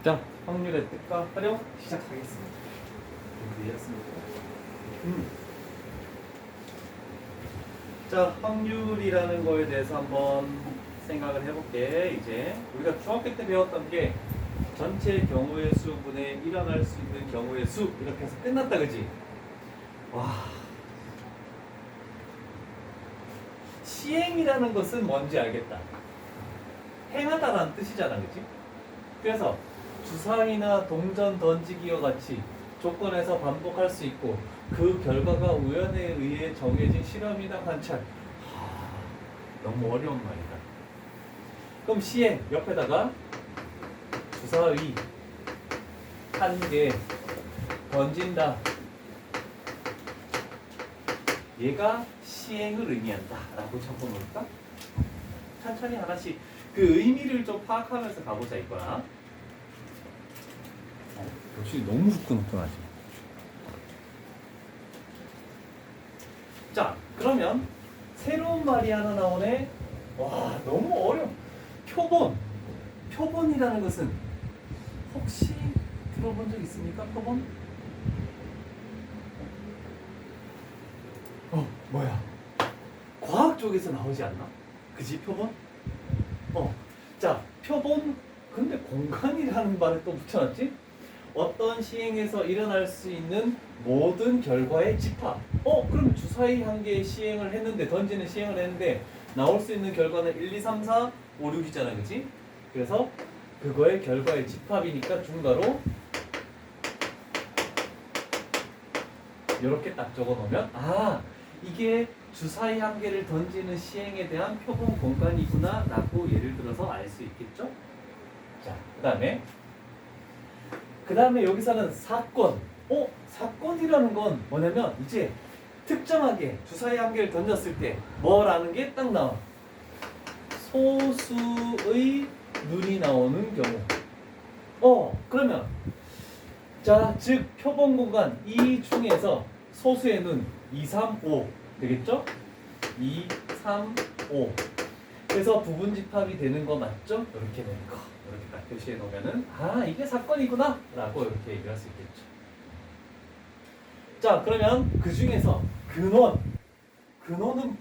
자, 확률의 뜻과 활용 시작하겠습니다. 준비되었습니까? 자, 확률이라는 거에 대해서 한번 생각을 해볼게. 이제 우리가 중학교 때 배웠던 게 전체 경우의 수분에 일어날 수 있는 경우의 수 이렇게 해서 끝났다, 그지? 와, 시행이라는 것은 뭔지 알겠다. 행하다라는 뜻이잖아, 그지? 그래서 주사위나 동전 던지기와 같이 조건에서 반복할 수 있고 그 결과가 우연에 의해 정해진 실험이나 관찰. 너무 어려운 말이다. 그럼 시행 옆에다가 주사위 한 개 던진다. 얘가 시행을 의미한다 라고 적어놓을까? 천천히 하나씩 그 의미를 좀 파악하면서 가보자 이거야. 역시 너무 후끈후끈하지. 자, 그러면 새로운 말이 하나 나오네. 와, 너무 어려워. 표본. 표본이라는 것은 혹시 들어본 적 있습니까? 표본? 뭐야? 과학 쪽에서 나오지 않나? 그지, 표본? 자, 표본. 근데 공간이라는 말을 또 붙여놨지? 어떤 시행에서 일어날 수 있는 모든 결과의 집합. 그럼 주사위 한 개의 시행을 했는데, 던지는 시행을 했는데 나올 수 있는 결과는 1, 2, 3, 4, 5, 6이잖아, 그치? 그래서 그거의 결과의 집합이니까 중괄호 이렇게 딱 적어 놓으면 이게 주사위 한 개를 던지는 시행에 대한 표본 공간이구나 라고 예를 들어서 알 수 있겠죠? 자, 그 다음에 여기서는 사건. 사건이라는 건 뭐냐면 이제 특정하게 주사위 한 개를 던졌을 때 뭐라는 게 딱 나와. 소수의 눈이 나오는 경우. 그러면 자, 즉 표본 공간 이 중에서 소수의 눈 2, 3, 5 되겠죠? 2, 3, 5. 그래서 부분 집합이 되는 거 맞죠? 이렇게 되는 거. 이렇게 딱 표시해 놓으면은 이게 사건이구나 라고 이렇게 얘기할 수 있겠죠. 자, 그러면 그 중에서 근원은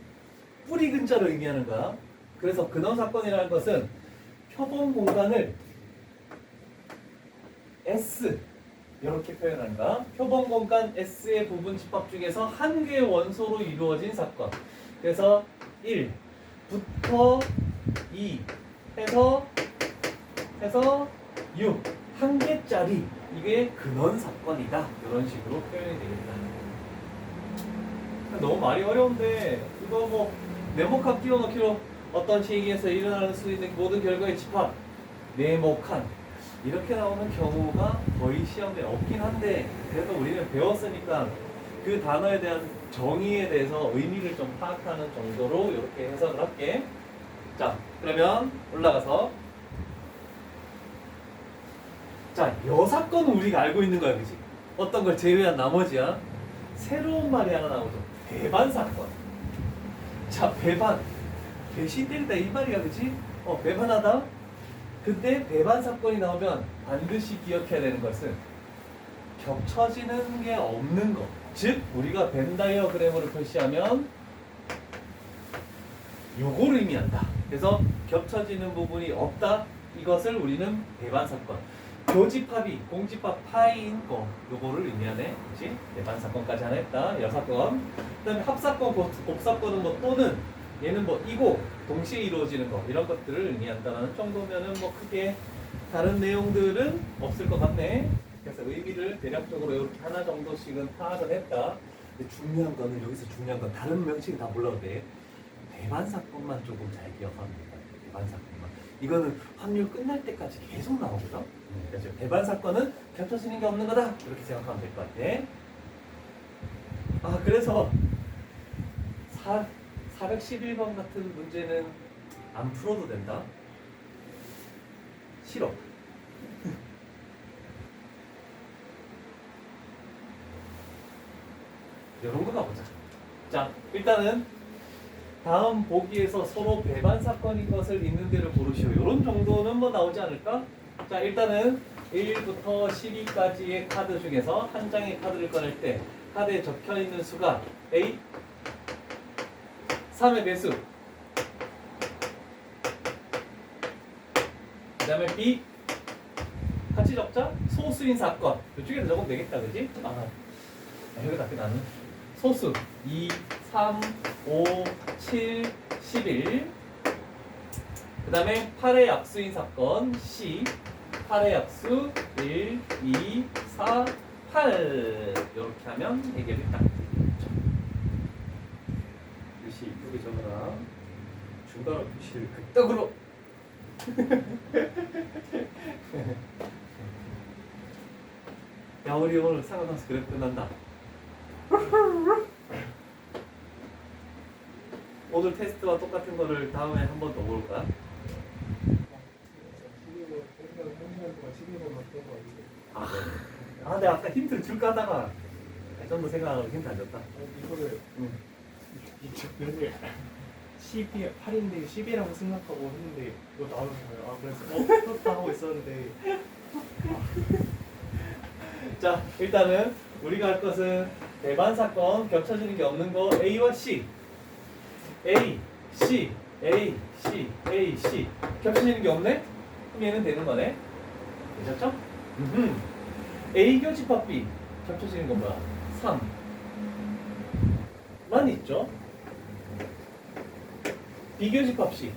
뿌리 근자를 의미하는 거야. 그래서 근원 사건이라는 것은 표본 공간을 S 이렇게 표현하는 거야. 표본 공간 S의 부분 집합 중에서 한 개의 원소로 이루어진 사건. 그래서 1부터 2 해서 6 한 개짜리 이게 근원 사건이다. 이런 식으로 표현이 되겠다. 너무 말이 어려운데 이거 뭐 네모칸 띄워넣기로 어떤 시행에서 일어날 수 있는 모든 결과의 집합 네모칸 이렇게 나오는 경우가 거의 시험에 없긴 한데 그래도 우리는 배웠으니까 그 단어에 대한 정의에 대해서 의미를 좀 파악하는 정도로 이렇게 해석을 할게. 자, 그러면 올라가서 자, 여 사건은 우리가 알고 있는 거야, 그지? 어떤 걸 제외한 나머지야. 새로운 말이 하나 나오죠. 배반 사건. 자, 배반. 배신 때리다 이 말이야, 그지? 배반하다. 근데 배반 사건이 나오면 반드시 기억해야 되는 것은 겹쳐지는 게 없는 것. 즉, 우리가 벤 다이어그램으로 표시하면 요거를 의미한다. 그래서 겹쳐지는 부분이 없다. 이것을 우리는 배반 사건. 교집합이 공집합 파이인 거 요거를 의미하네. 그렇지? 배반 사건까지 하나 했다. 여사건. 그다음에 합사건, 곱사건은 뭐 또는 얘는 뭐 이고 동시에 이루어지는 거 이런 것들을 의미한다는 정도면은 뭐 크게 다른 내용들은 없을 것 같네. 그래서 의미를 대략적으로 이렇게 하나 정도씩은 파악을 했다. 근데 중요한 거는 여기서 중요한 건 다른 명칭이 다 몰라도 돼. 배반 사건만 조금 잘 기억하면 돼요. 배반 사건만. 이거는 확률 끝날 때까지 계속 나오거든. 그래서 배반 사건은 겹쳐지는 게 없는 거다. 이렇게 생각하면 될 것 같아. 그래서 411번 같은 문제는 안 풀어도 된다. 싫어. 이런 거 가보자. 자, 일단은 다음 보기에서 서로 배반 사건인 것을 있는 대로 고르시오. 이런 정도는 뭐 나오지 않을까? 자, 일단은 1부터 12까지의 카드 중에서 한 장의 카드를 꺼낼 때 카드에 적혀 있는 수가 A 3의 배수, 그 다음에 B 같이 적자 소수인 사건. 이쪽에서 적으면 되겠다, 그지? 여기다 나는 소수 2, 3, 5, 7, 11. 그 다음에 8의 약수인 사건 C 8의 약수 1, 2, 4, 8. 이렇게 하면 해결이 딱 되겠죠. 글씨 이쁘게 적어라. 중간에 글씨를 극적으로. 야, 우리 오늘 상관없어. 그래 끝난다. 오늘 테스트와 똑같은 거를 다음에 한 번 더 볼까? 12번 내가 아까 힌트를 줄까 하다가 좀 더 생각하고 힌트 안 줬다. 이거를 응. 이쪽을 12, 8인데 10이라고 생각하고 했는데 이거 나오는 거예요. 그래서 그렇다 하고 있었는데 자, 일단은 우리가 할 것은 대반 사건 겹쳐지는 게 없는 거 A와 C, A, C, A, C, A, C 겹쳐지는 게 없네? 그럼 얘는 되는 거네. 되셨죠? A 교집합 B 겹쳐지는 건 뭐야? 3 만 있죠? B 교집합 C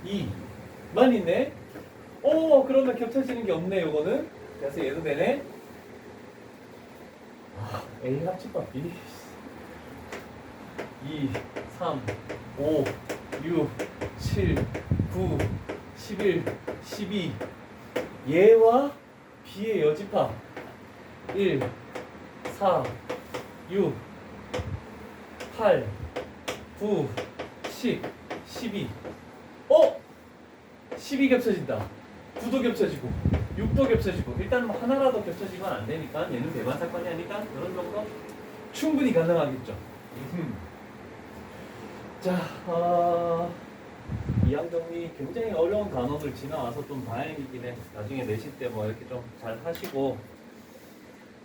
2만 있네. 그러면 겹쳐지는 게 없네. 요거는 그래서 얘도 되네. A 합집합 B 2, 3, 5, 6, 7, 9, 11, 12 얘와 B의 여집합 1, 4, 6, 8, 9, 10, 12 12 겹쳐진다. 9도 겹쳐지고 6도 겹쳐지고 일단 뭐 하나라도 겹쳐지면 안 되니까 얘는 대반 사건이 아니까 이런 정도 충분히 가능하겠죠. 자, 이항정리 굉장히 어려운 단원을 지나와서 좀 다행이긴 해. 나중에 내실 때 뭐 이렇게 좀 잘 하시고.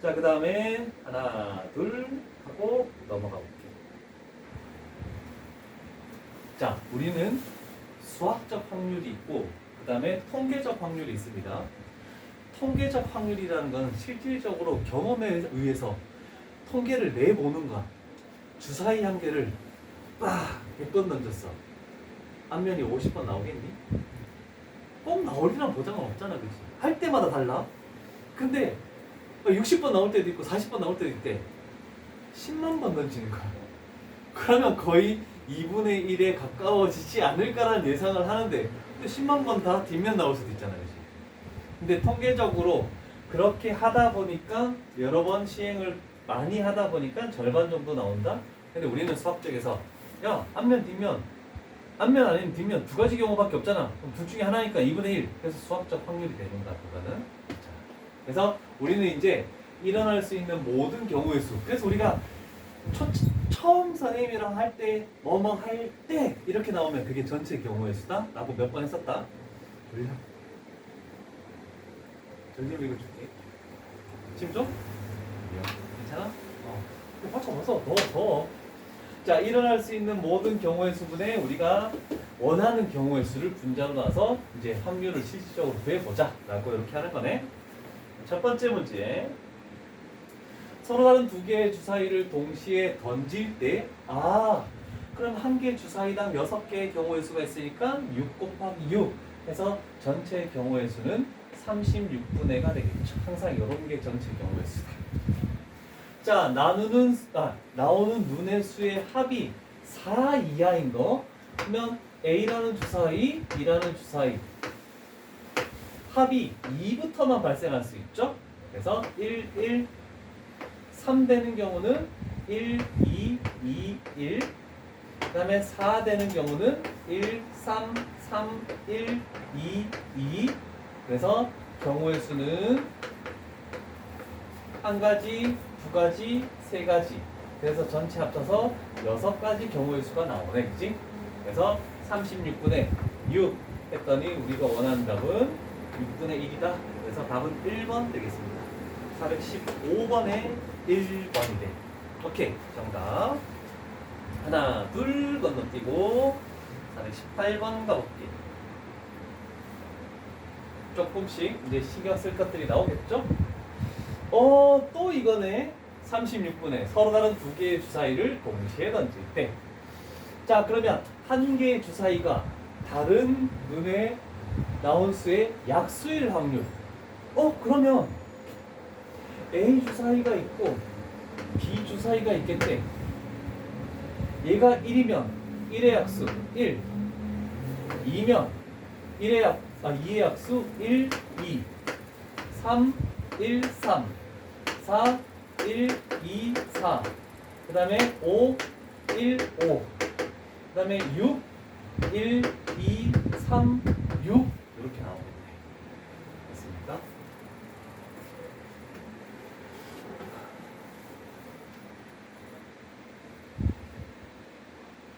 자, 그 다음에 하나, 둘 하고 넘어가 볼게요. 자, 우리는 수학적 확률이 있고 그 다음에 통계적 확률이 있습니다. 통계적 확률이라는 건 실질적으로 경험에 의해서 통계를 내보는 거야. 주사위 한 개를 100번 던졌어. 앞면이 50번 나오겠니? 꼭 나오리란 보장은 없잖아, 그치? 할 때마다 달라. 근데 60번 나올 때도 있고 40번 나올 때도 있대. 10만 번 던지는 거야. 그러면 거의 2분의 1에 가까워지지 않을까라는 예상을 하는데 근데 10만 번 다 뒷면 나올 수도 있잖아, 그치? 근데 통계적으로 그렇게 하다 보니까 여러 번 시행을 많이 하다 보니까 절반 정도 나온다? 근데 우리는 수학적에서 야, 앞면, 뒷면, 앞면 아니면 뒷면 두 가지 경우밖에 없잖아. 그럼 둘 중에 하나니까 2분의 1. 그래서 수학적 확률이 되는 거야, 그거는. 자, 그래서 우리는 이제 일어날 수 있는 모든 경우의 수. 그래서 우리가 처음 선생님이랑 할 때, 뭐뭐 할 때 이렇게 나오면 그게 전체 경우의 수다? 라고 몇 번 했었다. 돌려. 전심 읽어줄게. 지금 좀? 괜찮아? 바꿔봐서 더. 자, 일어날 수 있는 모든 경우의 수분에 우리가 원하는 경우의 수를 분자로 놔서 이제 확률을 실질적으로 구해보자 라고 이렇게 하는 거네. 첫 번째 문제. 서로 다른 두 개의 주사위를 동시에 던질 때 그럼 한 개의 주사위당 6개의 경우의 수가 있으니까 6 곱하기 6 해서 전체 경우의 수는 36분의 1가 되겠죠. 항상 이런 게 전체 경우의 수다. 자, 나오는 눈의 수의 합이 4 이하인 거. 그러면 A라는 주사위, B라는 주사위 합이 2부터만 발생할 수 있죠. 그래서 1, 1, 3 되는 경우는 1, 2, 2, 1. 그 다음에 4 되는 경우는 1, 3, 3, 1, 2, 2. 그래서 경우의 수는 한 가지, 두 가지, 세 가지. 그래서 전체 합쳐서 6가지 경우의 수가 나오네, 그치? 그래서 36분의 6 했더니 우리가 원하는 답은 6분의 1이다. 그래서 답은 1번 되겠습니다. 415번에 1번이 돼. 오케이, 정답. 하나, 둘 건너뛰고 418번 가볼게. 조금씩 이제 신경 쓸 것들이 나오겠죠? 또 이거네. 36분에 서로 다른 두 개의 주사위를 동시에 던질 때. 자, 그러면 한 개의 주사위가 다른 눈에 나온 수의 약수일 확률. 그러면 A 주사위가 있고 B 주사위가 있겠대. 얘가 1이면 1의 약수 1, 2면 2의 약수 1, 2, 3, 1, 3, 4, 1, 2, 4, 그 다음에 5, 1, 5, 그 다음에 6, 1, 2, 3, 6 이렇게 나오겠네. 됐습니까?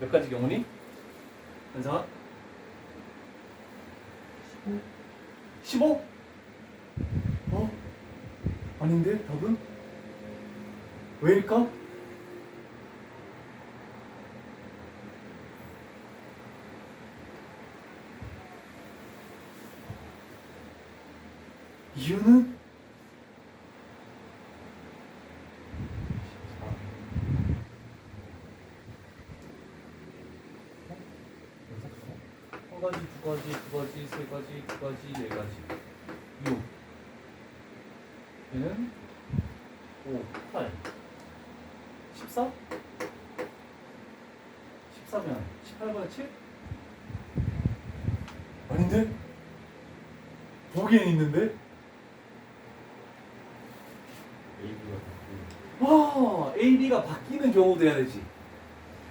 몇 가지 경우니? 현상아? 15? 아닌데? 답은? 왜일까? 이유는? 한 가지, 두 가지, 두 가지, 세 가지, 두 가지, 네 가지. 6. 얘는 5, 8. 14? 14면 18분의 7? 아닌데? 두 개는 있는데? 와, A, B가 바뀌는 경우도 해야 되지.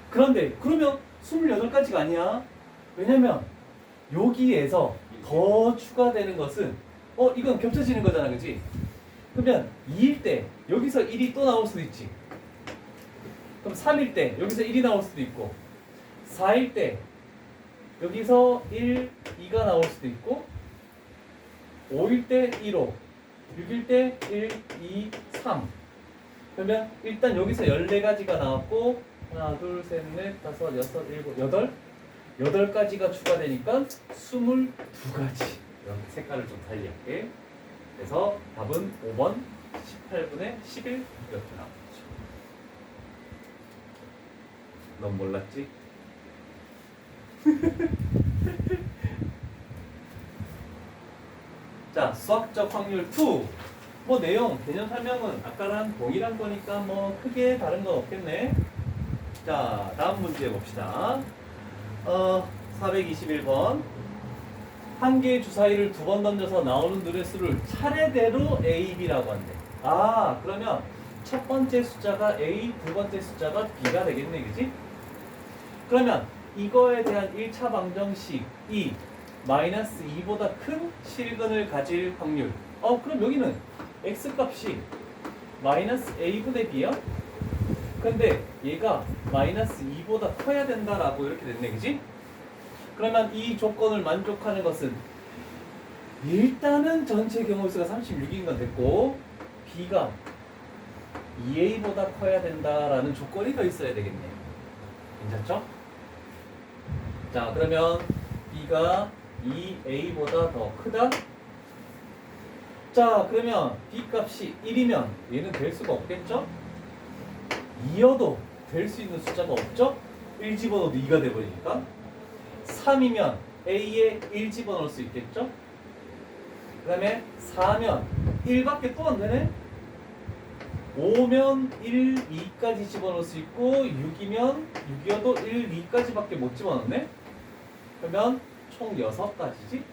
그런데 그러면 28가지가 아니야. 왜냐면 여기에서 더 추가되는 것은 이건 겹쳐지는 거잖아, 그치? 그러면 2일 때 여기서 1이 또 나올 수도 있지. 그럼 3일 때 여기서 1이 나올 수도 있고 4일 때 여기서 1, 2가 나올 수도 있고 5일 때 1호 6일 때 1, 2, 3. 그러면 일단 여기서 14가지가 나왔고 하나, 둘, 셋, 넷, 다섯, 여섯, 일곱, 여덟 8가지가 추가되니까 22가지. 이런 색깔을 좀 달리할게. 그래서 답은 5번 18분의 11 이렇게 나오죠. 넌 몰랐지? 자, 수학적 확률 2. 뭐 내용, 개념 설명은 아까랑 동일한 거니까 뭐 크게 다른 건 없겠네. 자, 다음 문제 봅시다. 421번. 한 개의 주사위를 두 번 던져서 나오는 눈의 수를 차례대로 A, B라고 한대. 그러면 첫 번째 숫자가 A, 두 번째 숫자가 B가 되겠네, 그지? 그러면 이거에 대한 1차 방정식 E 마이너스 2보다 큰 실근을 가질 확률. 그럼 여기는 X 값이 마이너스 A분의 B야? 근데 얘가 마이너스 2보다 커야 된다라고 이렇게 됐네, 그지? 그러면 이 조건을 만족하는 것은 일단은 전체 경우수가 36인 건 됐고 B가 2A보다 커야 된다라는 조건이 더 있어야 되겠네. 괜찮죠? 자, 그러면 B가 2A보다 더 크다? 자, 그러면 B 값이 1이면 얘는 될 수가 없겠죠? 2여도 될 수 있는 숫자가 없죠? 1 집어넣어도 2가 돼버리니까. 3이면 A에 1 집어넣을 수 있겠죠? 그 다음에 4면 1밖에 또 안 되네? 5면 1, 2까지 집어넣을 수 있고 6이면 6이어도 1, 2까지밖에 못 집어넣네? 그러면 총 6가지지?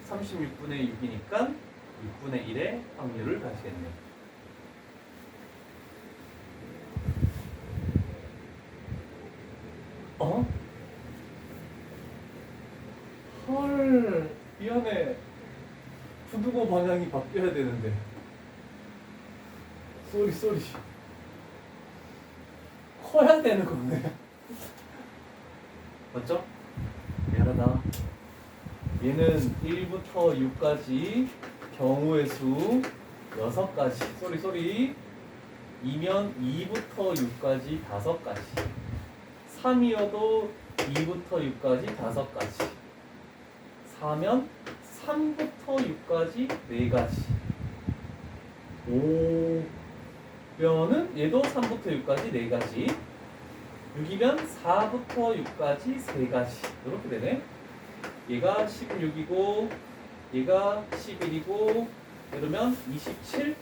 36분의 6이니까 6분의 1의 확률을 가지겠네. 헐, 미안해. 부두고 방향이 바뀌어야 되는데. 쏘리. 커야 되는 거네. 맞죠? 미안하다. 얘는 1부터 6까지 경우의 수 6가지. 쏘리. 2면 2부터 6까지 5가지. 3이어도 2부터 6까지 5가지. 4면 3부터 6까지 4가지. 5면은 얘도 3부터 6까지 4가지. 6이면 4부터 6까지 3가지. 이렇게 되네. 얘가 16이고 얘가 11이고 이러면 27.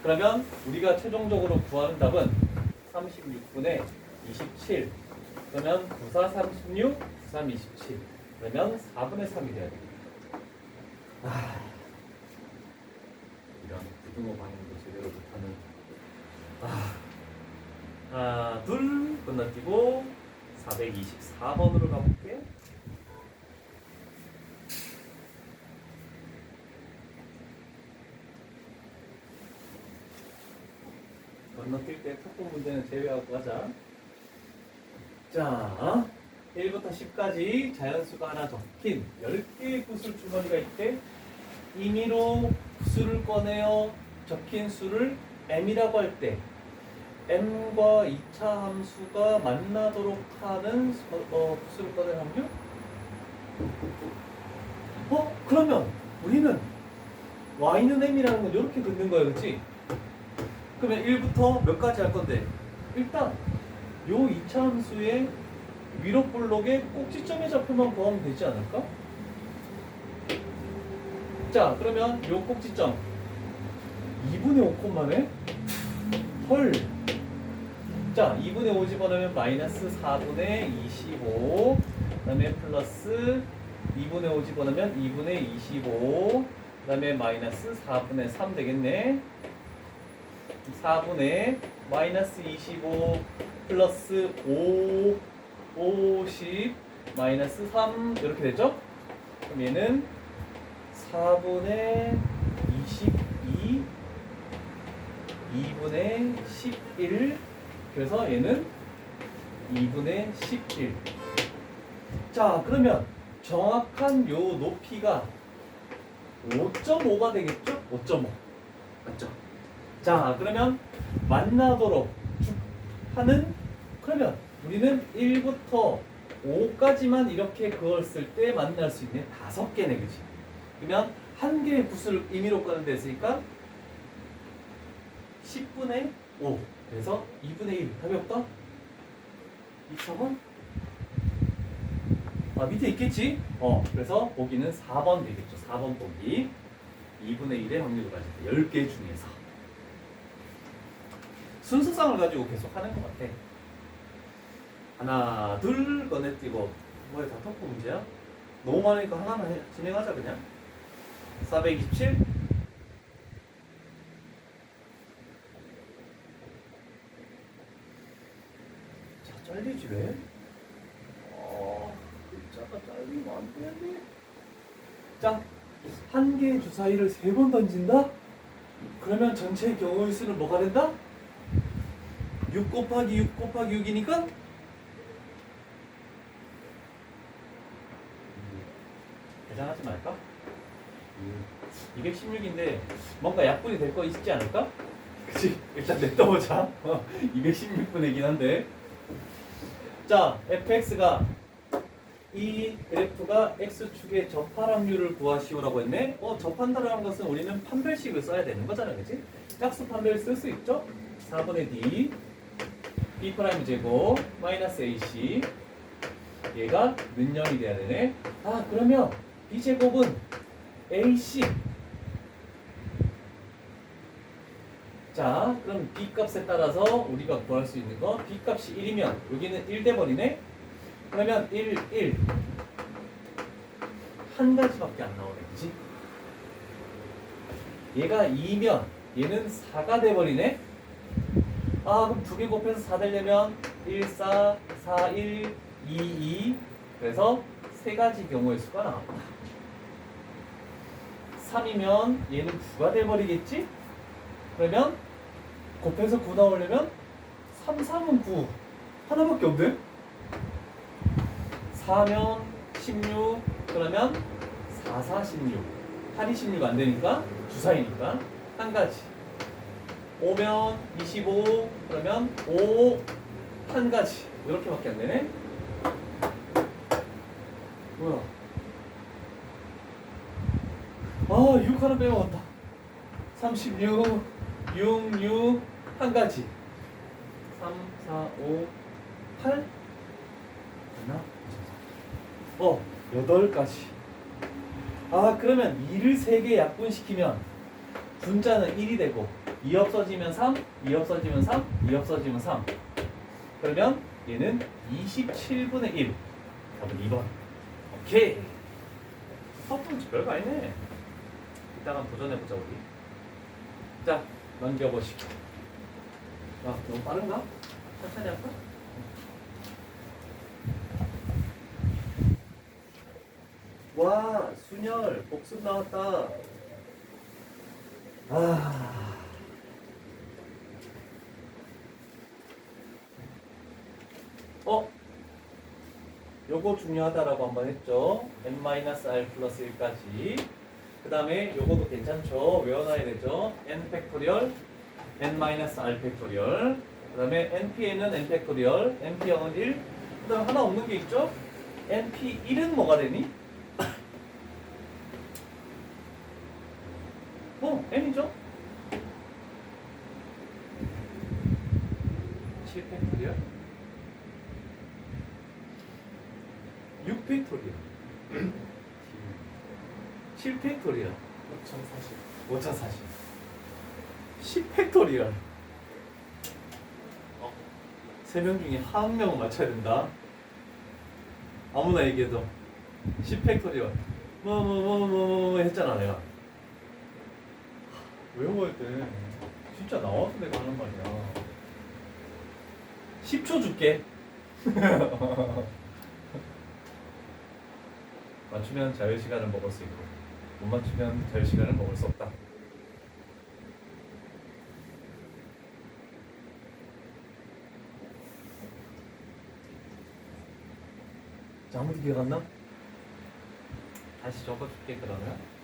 그러면 우리가 최종적으로 구하는 답은 36분의 27. 그러면 94, 36, 93, 27. 그러면 4분의 3이 돼야 되겠다. 이런 부등호 반응도 제대로 못하는. 하나, 둘 건너뛰고 424번으로 가볼게. 건너뛸 때 탁구 문제는 제외하고 하자. 자, 1부터 10까지 자연수가 하나 적힌 10개의 구술 주머니가 있대. 임의로 구술을 꺼내어 적힌 수를 m이라고 할 때 m과 2차 함수가 만나도록 하는 구술을 꺼낼 확률? 그러면 우리는 y는 m이라는 건 이렇게 긋는 거야, 그렇지? 그러면 1부터 몇 가지 할 건데 일단 요 2차 함수의 위로 볼록의 꼭지점의 좌표만 구하면 되지 않을까? 자, 그러면 요 꼭지점 2분의 5 콤마네? 헐. 자, 2분의 5 집어넣으면 마이너스 4분의 25. 그 다음에 플러스 2분의 5 집어넣으면 2분의 25. 그 다음에 마이너스 4분의 3 되겠네. 4분의 마이너스 25 플러스 5 50 마이너스 3 이렇게 되죠? 그럼 얘는 4분의 22 2분의 11 그래서 얘는 2분의 11. 자, 그러면 정확한 요 높이가 5.5가 되겠죠? 5.5 맞죠? 자, 그러면 만나도록 하는, 그러면 우리는 1부터 5까지만 이렇게 그었을 때 만날 수 있는 5개네, 그치? 그러면 한 개의 구슬을 임의로 꺼낸 데 했으니까 10분의 5 그래서 2분의 1 답이 없다? 2차번? 밑에 있겠지? 그래서 보기는 4번 되겠죠. 4번 보기 2분의 1의 확률을 가질 때 10개 중에서 순서상을 가지고 계속 하는 것 같아. 하나 둘 꺼내뛰고 뭐야, 다 토크 문제야? 너무 많으니까 하나만 진행하자 그냥. 427 자, 잘리지 왜? 글자가 잘리면 안 되는데. 자, 한 개의 주사위를 3번 던진다? 그러면 전체 경우의 수는 뭐가 된다? 6 곱하기 6 곱하기 6이니까 계산하지 말까? 216인데 뭔가 약분이 될 거 있지 않을까? 그치? 일단 냅둬보자. 216분이긴 한데. 자, fx가 이 그래프가 x축의 접할 확률을 구하시오라고 했네. 접한다라는 것은 우리는 판별식을 써야 되는 거잖아, 그치? 짝수 판별을 쓸 수 있죠? 4분의 d b' 제곱 마이너스 ac 얘가 는영이 돼야 되네. 그러면 b제곱은 ac. 자, 그럼 b 값에 따라서 우리가 구할 수 있는 거 b 값이 1이면 여기는 1 돼버리네. 그러면 1, 1 한 가지밖에 안 나오네, 그치? 얘가 2면 얘는 4가 돼버리네. 그럼 2개 곱해서 4 되려면 1, 4, 4, 1, 2, 2 그래서 3가지 경우의 수가 나왔다. 3이면 얘는 9가 돼버리겠지? 그러면 곱해서 9 나오려면 3, 3은 9 하나밖에 없네? 4면 16 그러면 4, 4, 16 8이 16 안 되니까 주사위니까 한 가지 5면 25 그러면 5 한 가지 이렇게밖에 안 되네. 뭐야? 아, 6 하나 빼먹었다. 36, 6 한 가지. 3, 4, 5, 8 되나? 8가지. 아, 그러면 2를 3개 약분시키면 분자는 1이 되고 2 없어지면 3, 2 없어지면 3, 2 없어지면 3. 그러면 얘는 27분의 1. 답은 2번. 오케이. 첫 번째 별거 아니네. 이따가 한번 도전해보자 우리. 자, 넘겨보시고. 아, 너무 빠른가? 천천히 할까? 와, 순열 복습 나왔다. 아. 요거 중요하다라고 한번 했죠. n-r 플러스 1까지. 그 다음에 요것도 괜찮죠. 외워놔야 되죠. n 팩토리얼, n-r 팩토리얼. 그 다음에 npn은 n 팩토리얼, np0은 1. 그 다음에 하나 없는 게 있죠. np1은 뭐가 되니? n이죠. 7 팩토리얼, 6 팩토리얼, 7 팩토리얼, 5040, 10 팩토리얼. 3명 중에 한 명은 맞춰야 된다. 아무나 얘기해도 10 팩토리얼 뭐 했잖아 내가. 외워야 돼. 진짜 나와서 내가 하는 말이야. 10초 줄게. 맞추면 자유시간을 먹을 수 있고 못 맞추면 자유시간을 먹을 수 없다. 자, 아무도 기억 안 나? 다시 적어줄게 그러면.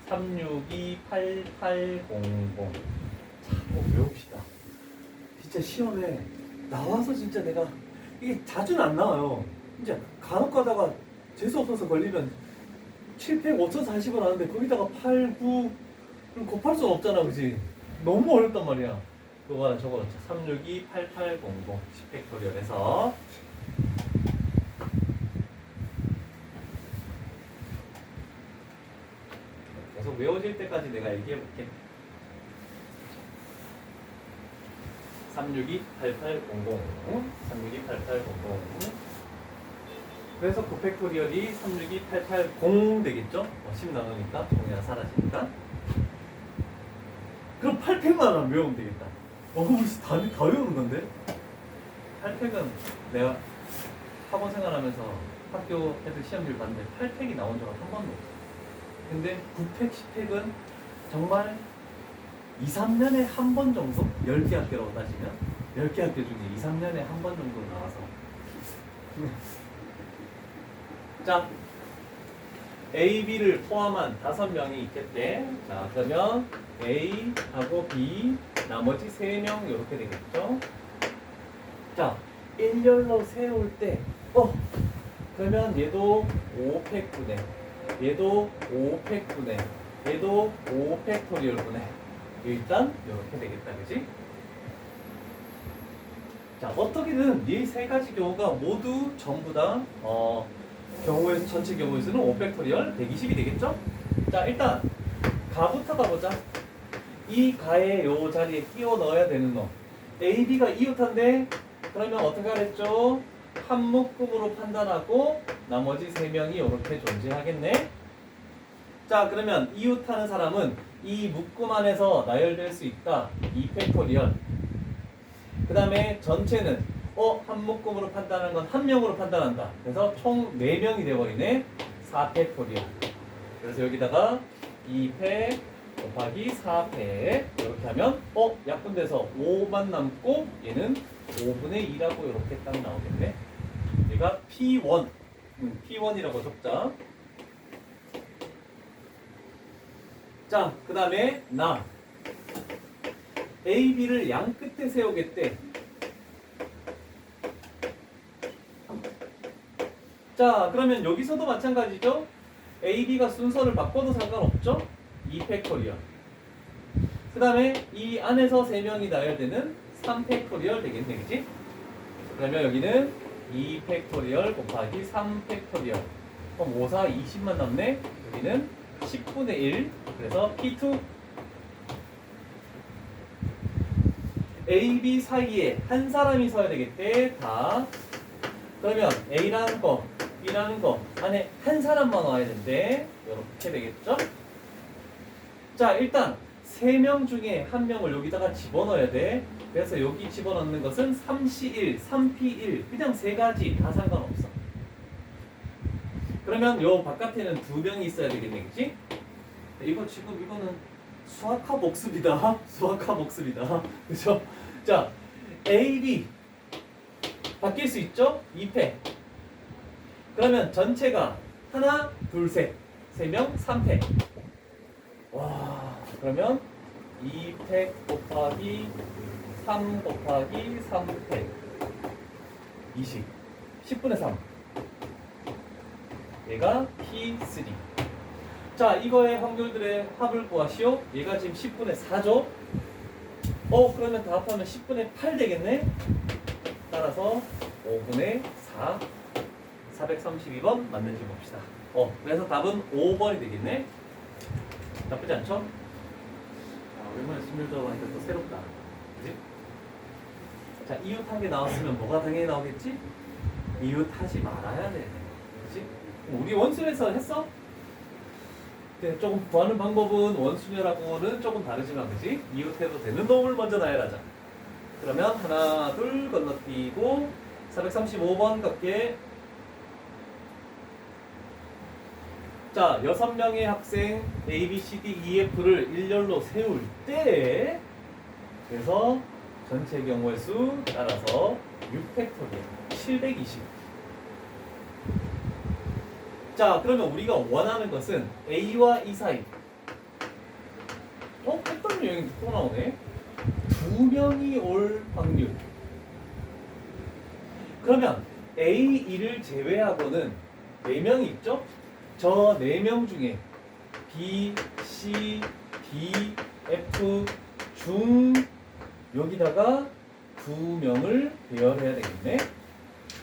3628800. 자, 외웁시다. 진짜 시험에 나와서 진짜 내가 이게 자주는 안 나와요. 진짜 간혹 가다가 재수 없어서 걸리면 7팩 5040을 하는데 거기다가 8, 9 그럼 곱할 수는 없잖아, 그지? 너무 어렵단 말이야. 그거 하나 적어놓자. 3628800 10팩토리얼에서 계속 외워질 때까지 내가 얘기해볼게. 3628800 3628800. 그래서 9팩토리얼이 3628880 되겠죠? 10 나누니까 종이 하나 사라지니까. 그럼 8팩만 하면 외우면 되겠다. 벌써 다 외우는 건데? 8팩은 내가 학원 생활하면서 학교 애들 시험지를 봤는데 8팩이 나온 적은 한 번도 없어. 근데 9팩, 10팩은 정말 2, 3년에 한 번 정도? 10개 학교라고 따지면 10개 학교 중에 2, 3년에 한 번 정도 나와서. 자, A, B를 포함한 5명이 있겠대. 자, 그러면 A하고 B, 나머지 3명 이렇게 되겠죠. 자, 일렬로 세울 때 그러면 얘도 5팩분의, 얘도 5팩분의, 얘도 5팩토리얼분의. 일단 이렇게 되겠다, 그지? 자, 어떻게든 이 세 가지 경우가 모두 전부 다 경우에서 전체 경우에서는 5팩토리얼 120이 되겠죠? 자, 일단 가부터 가보자. 이 가에 요 자리에 끼워 넣어야 되는 놈. A, B가 이웃한데 그러면 어떻게 하랬죠? 한 묶음으로 판단하고 나머지 3명이 이렇게 존재하겠네. 자, 그러면 이웃하는 사람은 이 묶음 안에서 나열될 수 있다. 2팩토리얼. 그 다음에 전체는 한 묶음으로 판단하는 건 한 명으로 판단한다. 그래서 총 4명이 되어버리네. 4팩토리얼. 그래서 여기다가 2팩 곱하기 4팩 이렇게 하면 약분돼서 5만 남고 얘는 5분의 2라고 이렇게 딱 나오겠네. 얘가 P1. P1이라고 적자. 자, 그 다음에 나. A, B를 양 끝에 세우겠대. 자, 그러면 여기서도 마찬가지죠. A, B가 순서를 바꿔도 상관없죠. 2팩토리얼. 그 다음에 이 안에서 3명이 나열되는 3팩토리얼 되겠네, 그치? 그러면 여기는 2팩토리얼 곱하기 3팩토리얼. 그럼 5, 4, 20만 남네. 여기는 10분의 1. 그래서 P2. A, B 사이에 한 사람이 서야 되겠대. 다. 그러면 A라는 거, B라는 거 안에 한 사람만 와야 된대. 이렇게 되겠죠? 자, 일단 3명 중에 1명을 여기다가 집어넣어야 돼. 그래서 여기 집어넣는 것은 3C1, 3P1 그냥 3가지 다 상관없어. 그러면 요 바깥에는 2명이 있어야 되겠네, 그치? 이거는 수학화 복습이다. 수학화 복습이다. 그죠? 자, A, B 바뀔 수 있죠? 2패. 그러면 전체가 하나, 둘, 셋. 3명, 3패. 와, 그러면 2팩 곱하기 3 곱하기 3팩 20 10분의 3 얘가 P3. 자, 이거의 확률들의 합을 구하시오. 얘가 지금 10분의 4죠. 그러면 다 합하면 10분의 8 되겠네. 따라서 5분의 4 432번 맞는지 봅시다. 그래서 답은 5번이 되겠네. 나쁘지 않죠? 오랜만에 스물저번 하니까 또 새롭다. 그지? 자, 이웃한 게 나왔으면 뭐가 당연히 나오겠지? 이웃하지 말아야 돼. 그지? 우리 원순에서 했어? 근데 조금 구하는 방법은 원순열하고는 조금 다르지만, 그지? 이웃해도 되는 놈을 먼저 나열하자. 그러면 하나, 둘 건너뛰고 435번 갈게. 자, 6명의 학생 A, B, C, D, E, F를 일렬로 세울 때 그래서 전체 경우의 수 따라서 6팩토리얼 720. 자, 그러면 우리가 원하는 것은 A와 E 사이. 했던 유형이 또 나오네. 2명이 올 확률. 그러면 A, E를 제외하고는 4명이 있죠? 저 4명 중에 B, C, D, F 중 여기다가 2명을 배열해야 되겠네.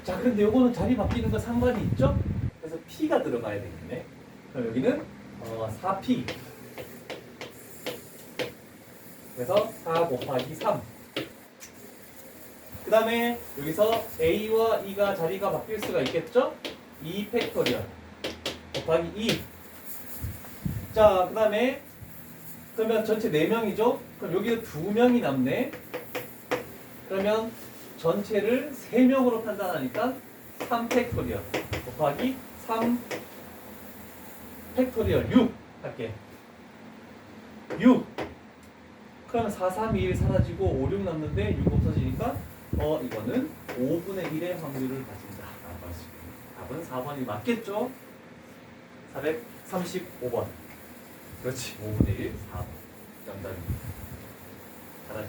자, 근데 요거는 자리 바뀌는 거 상관이 있죠? 그래서 P가 들어가야 되겠네. 그럼 여기는 4P. 그래서 4 곱하기 3. 그 다음에 여기서 A와 E가 자리가 바뀔 수가 있겠죠? 2 팩토리얼 곱하기 2. 자, 그 다음에 그러면 전체 4명이죠? 그럼 여기도 2명이 남네. 그러면 전체를 3명으로 판단하니까 3 팩토리얼 곱하기 3 팩토리얼 6 할게. 6. 그러면 4, 3, 2, 1 사라지고 5, 6 남는데 6 없어지니까 이거는 5분의 1의 확률을 가진다. 라고 할 수 있겠네. 답은 4번이 맞겠죠? 435번. 그렇지. 5분의 1, 4번. 정답입니다. 잘하지.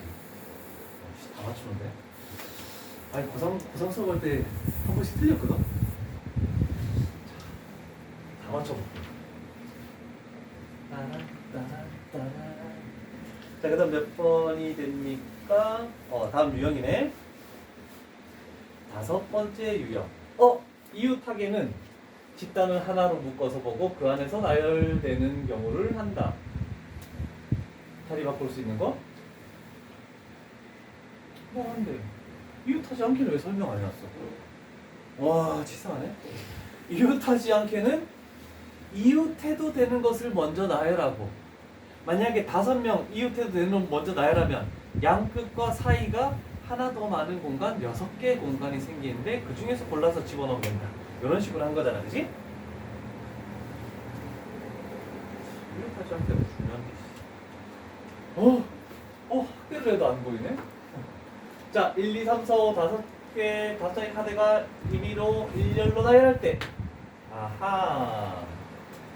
다 맞추는데. 아니, 고상 수업 할 때 한 번씩 틀렸거든? 다 맞춰볼게. 자, 그 다음 몇 번이 됩니까? 다음 유형이네. 5번째 유형. 이웃하게는 집단을 하나로 묶어서 보고 그 안에서 나열되는 경우를 한다. 자리 바꿀 수 있는 거? 한데 이웃하지 않게는 왜 설명 안 해놨어? 와, 치사하네. 이웃하지 않게는 이웃해도 되는 것을 먼저 나열하고, 만약에 5명 이웃해도 되는 걸 먼저 나열하면 양끝과 사이가 하나 더 많은 공간, 6개의 공간이 생기는데 그 중에서 골라서 집어넣으면 된다. 이런 식으로 한 거잖아, 그지? 이웃하지 않게는 중요한 게 있어. 학교를 해도 안 보이네? 자, 1, 2, 3, 4, 5, 이렇게 갑자기 카드가 임의로 일렬로 나열할 때 아하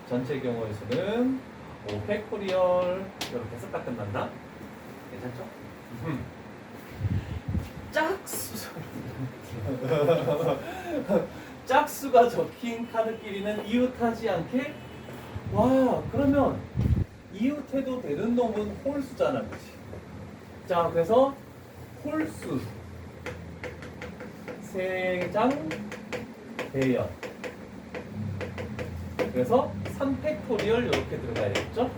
전체 경우의 수는 5팩토리얼 이렇게 해서 딱 끝난다. 괜찮죠? 짝수 짝수가 적힌 카드끼리는 이웃하지 않게 와 그러면 이웃해도 되는 놈은 홀수잖아 그치? 자 그래서 홀수 3장 대연 그래서 3팩토리얼 이렇게 들어가야 되겠죠?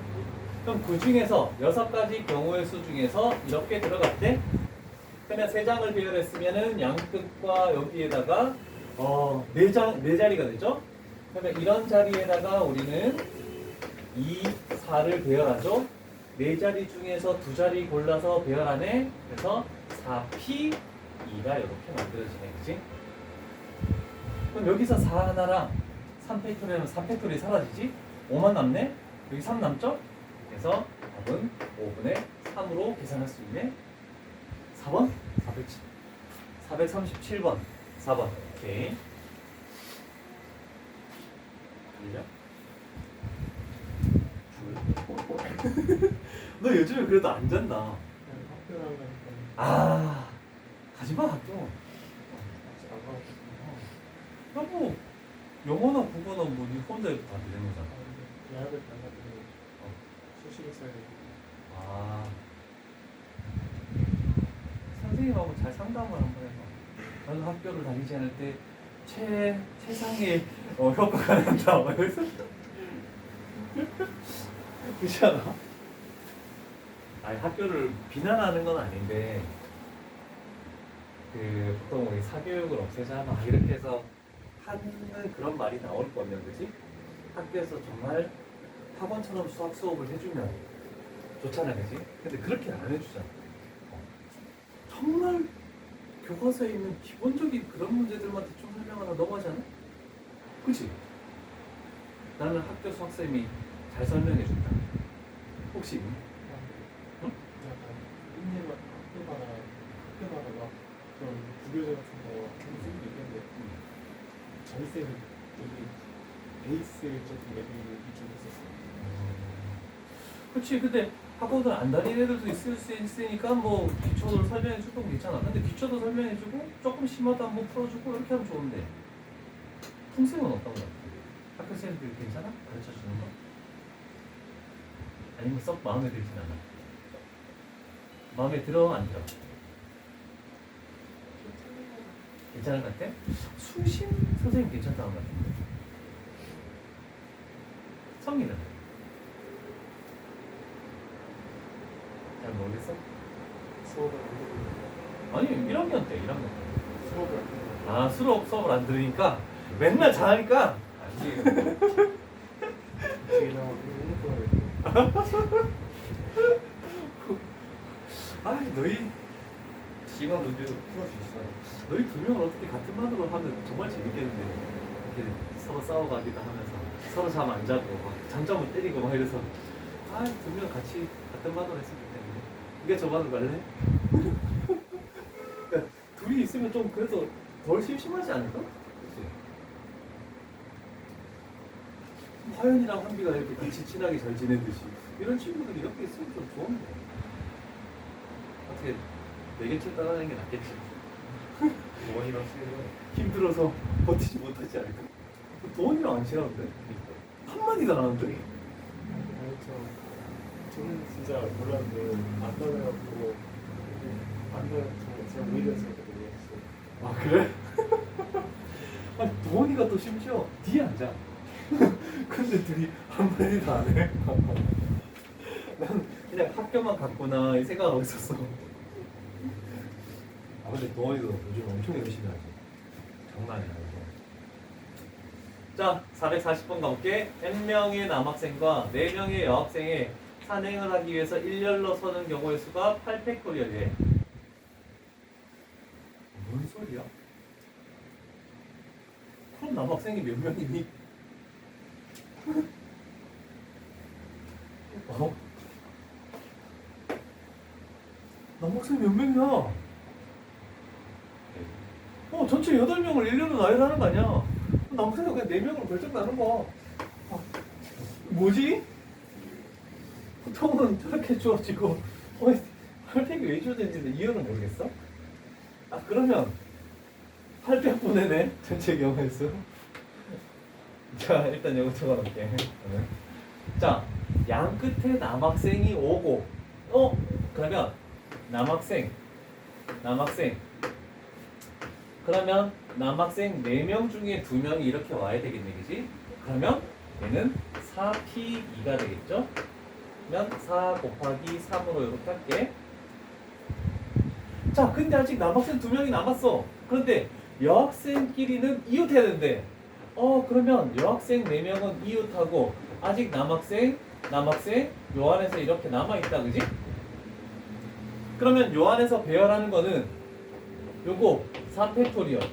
그럼 그 중에서 6가지 경우의 수 중에서 이렇게 들어갔대? 그러면 3장을 배열했으면은 양끝과 여기에다가 네 자리가 되죠? 그러면 이런 자리에다가 우리는 2, 4를 배열하죠? 4자리 중에서 2자리 골라서 배열하네? 그래서 4P, 2가 이렇게 만들어지네, 그치? 그럼 여기서 4 하나랑 3팩토리하면 3팩토리 사라지지? 5만 남네? 여기 3 남죠? 그래서 답은 5분의 3으로 계산할 수 있네? 4번? 437번 4번 오케이 들려? 너 요즘에 그래도 안 잔다 학교 나가니까 아 가지마 학교 아직 안 가고 싶어. 야뭐 영어나 국어는 뭐니 혼자 해도 다 되는 거잖아 대학을 다녔더니 수시를 써야 되고. 아 선생님하고 잘 상담을 한번 해봐 나도 학교를 다니지 않을 때 최상의 효과가 난다 막 이러면서 그렇지 않아? 아니 학교를 비난하는 건 아닌데 그 보통 우리 사교육을 없애자 막 이렇게 해서 하는 그런 말이 나올 거면 그지? 학교에서 정말 학원처럼 수업을 해주면 좋잖아 그지? 근데 그렇게 안 해주잖아 정말 교과서에 있는 기본적인 그런 문제들만 대충 설명하다 넘어가지 않아? 그치? 나는 학교 수학쌤이 잘 설명해 준다 혹시 있니? 응? 약간 학교마다 막 그런 부교재 같은 거 하는 쌤도 있는데 저희 쌤은 되게 베이스적인 애들이 좀 있었어요. 그치 근데 학원을 안 다니는 애들도 있을 수 있으니까 뭐 기초를 설명해 주고 괜찮아 근데 기초도 설명해 주고 조금 심하다 한번 풀어주고 이렇게 하면 좋은데 풍쌤은 어떤 거 같아? 학교 쌤들 괜찮아? 가르쳐 주는 거? 아니면 썩 마음에 들진 않아? 마음에 들어 안 들어? 괜찮은 것 같아? 수심 선생님 괜찮다는 것 같은데 성민은? 잘 모르겠어? 수업을 안 듣고 아니 1학년 때 1학년 때 수업을 안 듣고 아 수업을 안 들으니까 맨날 잘하니까 아니 되게 나와 아 너희 시간 문제도 풀어 수 있어 너희 2명을 어떻게 같은 반으로 하면 정말 재밌겠는데 이렇게 서로 싸워가기도 하면서 서로 잠 안 자고 막 잠잠을 때리고 막 이래서 아 2명 같이 같은 반으로 했으면 좋겠는데 이게 저 반으로 갈래? 그러니까 둘이 있으면 좀 그래도 덜 심심하지 않을까? 그치? 화연이랑 한비가 이렇게 같이 친하게 잘 지내듯이 이런 친구들이 이렇게 있으면 좀 좋은데 어떻게 내 곁을 따라가는 게 낫겠지 원이랑 수업을 힘들어서 버티지 못하지 않을까? 도원이랑 안 친한데? 한마디도 안 하는데? 알죠. 저는 진짜 몰랐는데 안 따라가고 안 따라가고 제가 오히려 생각했거든요. 아 그래? 아니 도원이가 또 심지어 뒤에 앉아 근데 둘이 한마디도 안 해? 난 그냥 학교만 갔구나 이 생각하고 있었어 아 근데 도원이도 요즘 엄청 열심히 하지 장난이 아니고 자 440번 가볼게 N명의 남학생과 4명의 여학생의 산행을 하기 위해서 일렬로 서는 경우의 수가 8팩토리얼이래 뭔 소리야? 그럼 남학생이 몇 명이니? 어? 남학생 몇 명이야? 전체 8명을 1년으로 나열하는 거 아니야. 나머지는 그냥 4명으로 결정 나는 거. 뭐지? 보통은 저렇게 주어지고 혈액이 왜 주어졌는지 이유는 모르겠어? 그러면 800분의 전체 경우의 수. 자, 일단 여기 적어놓을게. 자, 양 끝에 남학생이 오고 그러면 남학생 그러면 남학생 4명 중에 2명이 이렇게 와야 되겠네, 그지? 그러면 얘는 4P2가 되겠죠? 그러면 4 곱하기 3으로 이렇게 할게. 자, 근데 아직 남학생 2명이 남았어. 그런데 여학생끼리는 이웃해야 되는데 그러면 여학생 4명은 이웃하고 아직 남학생 요 안에서 이렇게 남아있다, 그지? 그러면 요 안에서 배열하는 거는 요거 4팩토리얼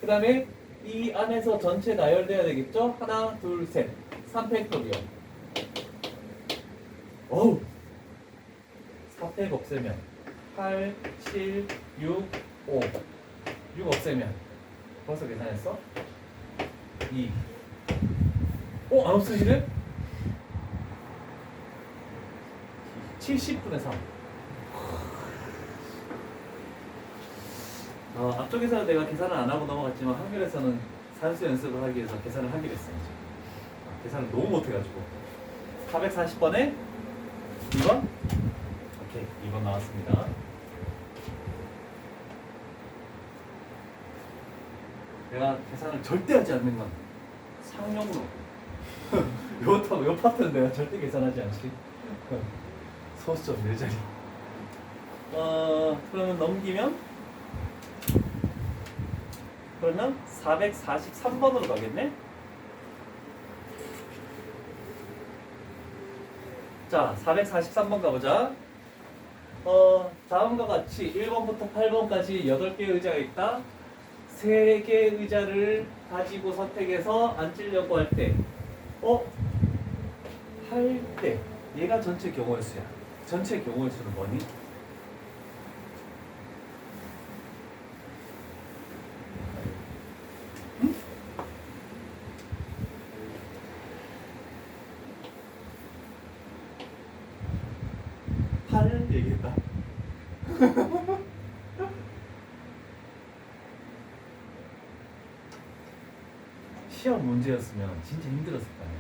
그 다음에 이 안에서 전체 나열돼야 되겠죠? 하나, 둘, 셋 3팩토리얼 어우 4팩 없애면 8, 7, 6, 5 6 없애면 벌써 계산했어? 2 안 없으시네? 70분의 3 앞쪽에서는 내가 계산을 안 하고 넘어갔지만 한글에서는 산수 연습을 하기 위해서 계산을 하기로 했어요. 계산을 너무 못해가지고 440번에 2번? 오케이, 2번 나왔습니다. 내가 계산을 절대 하지 않는 건 상용로 요 파트는 내가 절대 계산하지 않지. 소수점 4자리. 그러면 넘기면 그러면 443번으로 가겠네. 자, 443번 가보자. 다음과 같이 1번부터 8번까지 8개의 의자가 있다. 3개의 의자를 가지고 선택해서 앉으려고 할 때 할 때 얘가 전체 경우의 수야. 전체 경우의 수는 뭐니? 응? 8을 얘기했다. 시험 문제였으면 진짜 힘들었을 거 아니야.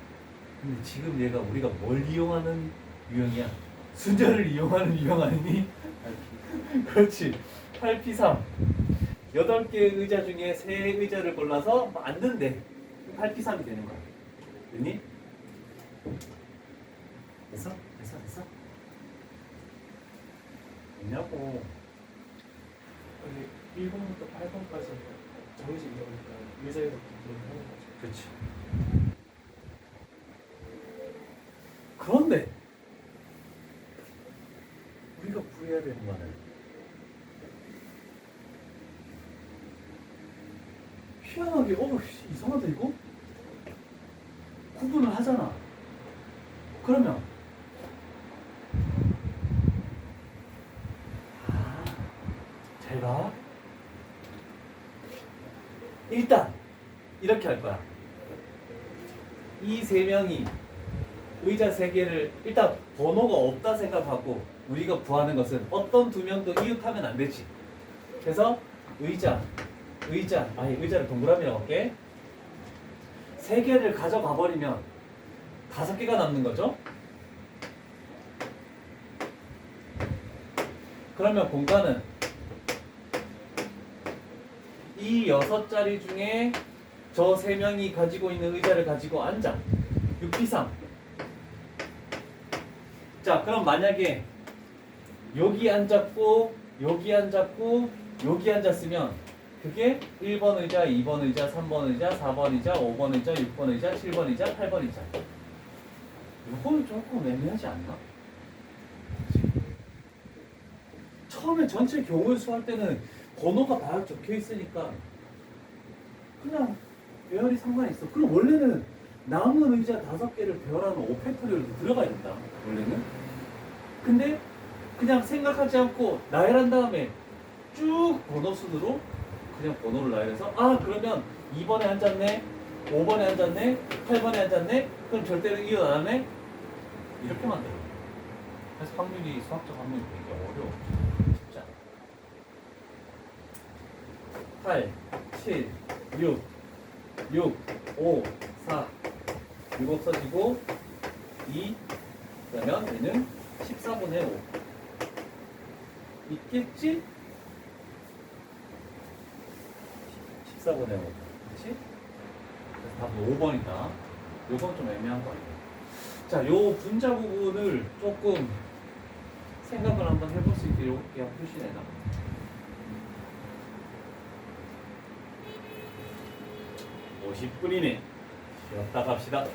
근데 지금 얘가 우리가 뭘 이용하는 유형이야? 순자를 이용하는 유형 아니니? 그렇지. 8P3 8개의 의자 중에 3의자를 골라서 앉는데 8P3이 되는 거야. 됐니? 됐어? 됐냐고. 근데 1번부터 8번까지 정해져 있는 거니까 의자에서 하는 거죠. 그렇지. 그런데 우리가 구해야 되는 거는 희한하게 이상하다 이거? 구분을 하잖아. 그러면 잘 봐. 일단 이렇게 할 거야. 이 3명이 의자 3개를 일단 번호가 없다 생각하고 우리가 구하는 것은 어떤 2명도 이웃하면 안 되지. 그래서 의자를 동그라미라고 할게. 3개를 가져가 버리면 5개가 남는 거죠. 그러면 공간은 이 6자리 중에 저 3명이 가지고 있는 의자를 가지고 앉아. 6P3. 자, 그럼 만약에 여기 앉았고 여기 앉았고 여기 앉았으면 그게 1번 의자, 2번 의자, 3번 의자, 4번 의자, 5번 의자, 6번 의자, 7번 의자, 8번 의자. 이건 조금 애매하지 않나? 처음에 전체 경우의 수 할 때는 번호가 다 적혀 있으니까 그냥 배열이 상관이 있어. 그럼 원래는 남은 의자 5개를 배열하는 5팩토리얼도 들어가야 된다. 원래는. 근데 그냥 생각하지 않고 나열한 다음에 쭉 번호 순으로 그냥 번호를 나열해서 아 그러면 2번에 앉았네, 5번에 앉았네, 8번에 앉았네, 그럼 절대로 이어 나가네 이렇게 만들어요. 그래서 확률이 수학적 확률이 되게 어려워. 쉽지 않아. 8, 7, 6, 5, 4 6 없어지고 2 그러면 얘는 14분의 5 있겠지? 14분의 5 그렇지? 그래서 답은 5번이다. 요건 좀 애매한 거 아니에요. 자, 요 분자 부분을 조금 생각을 한번 해볼 수 있게 이렇게 표시내놔. 오 50분이네. 쉬었다 갑시다.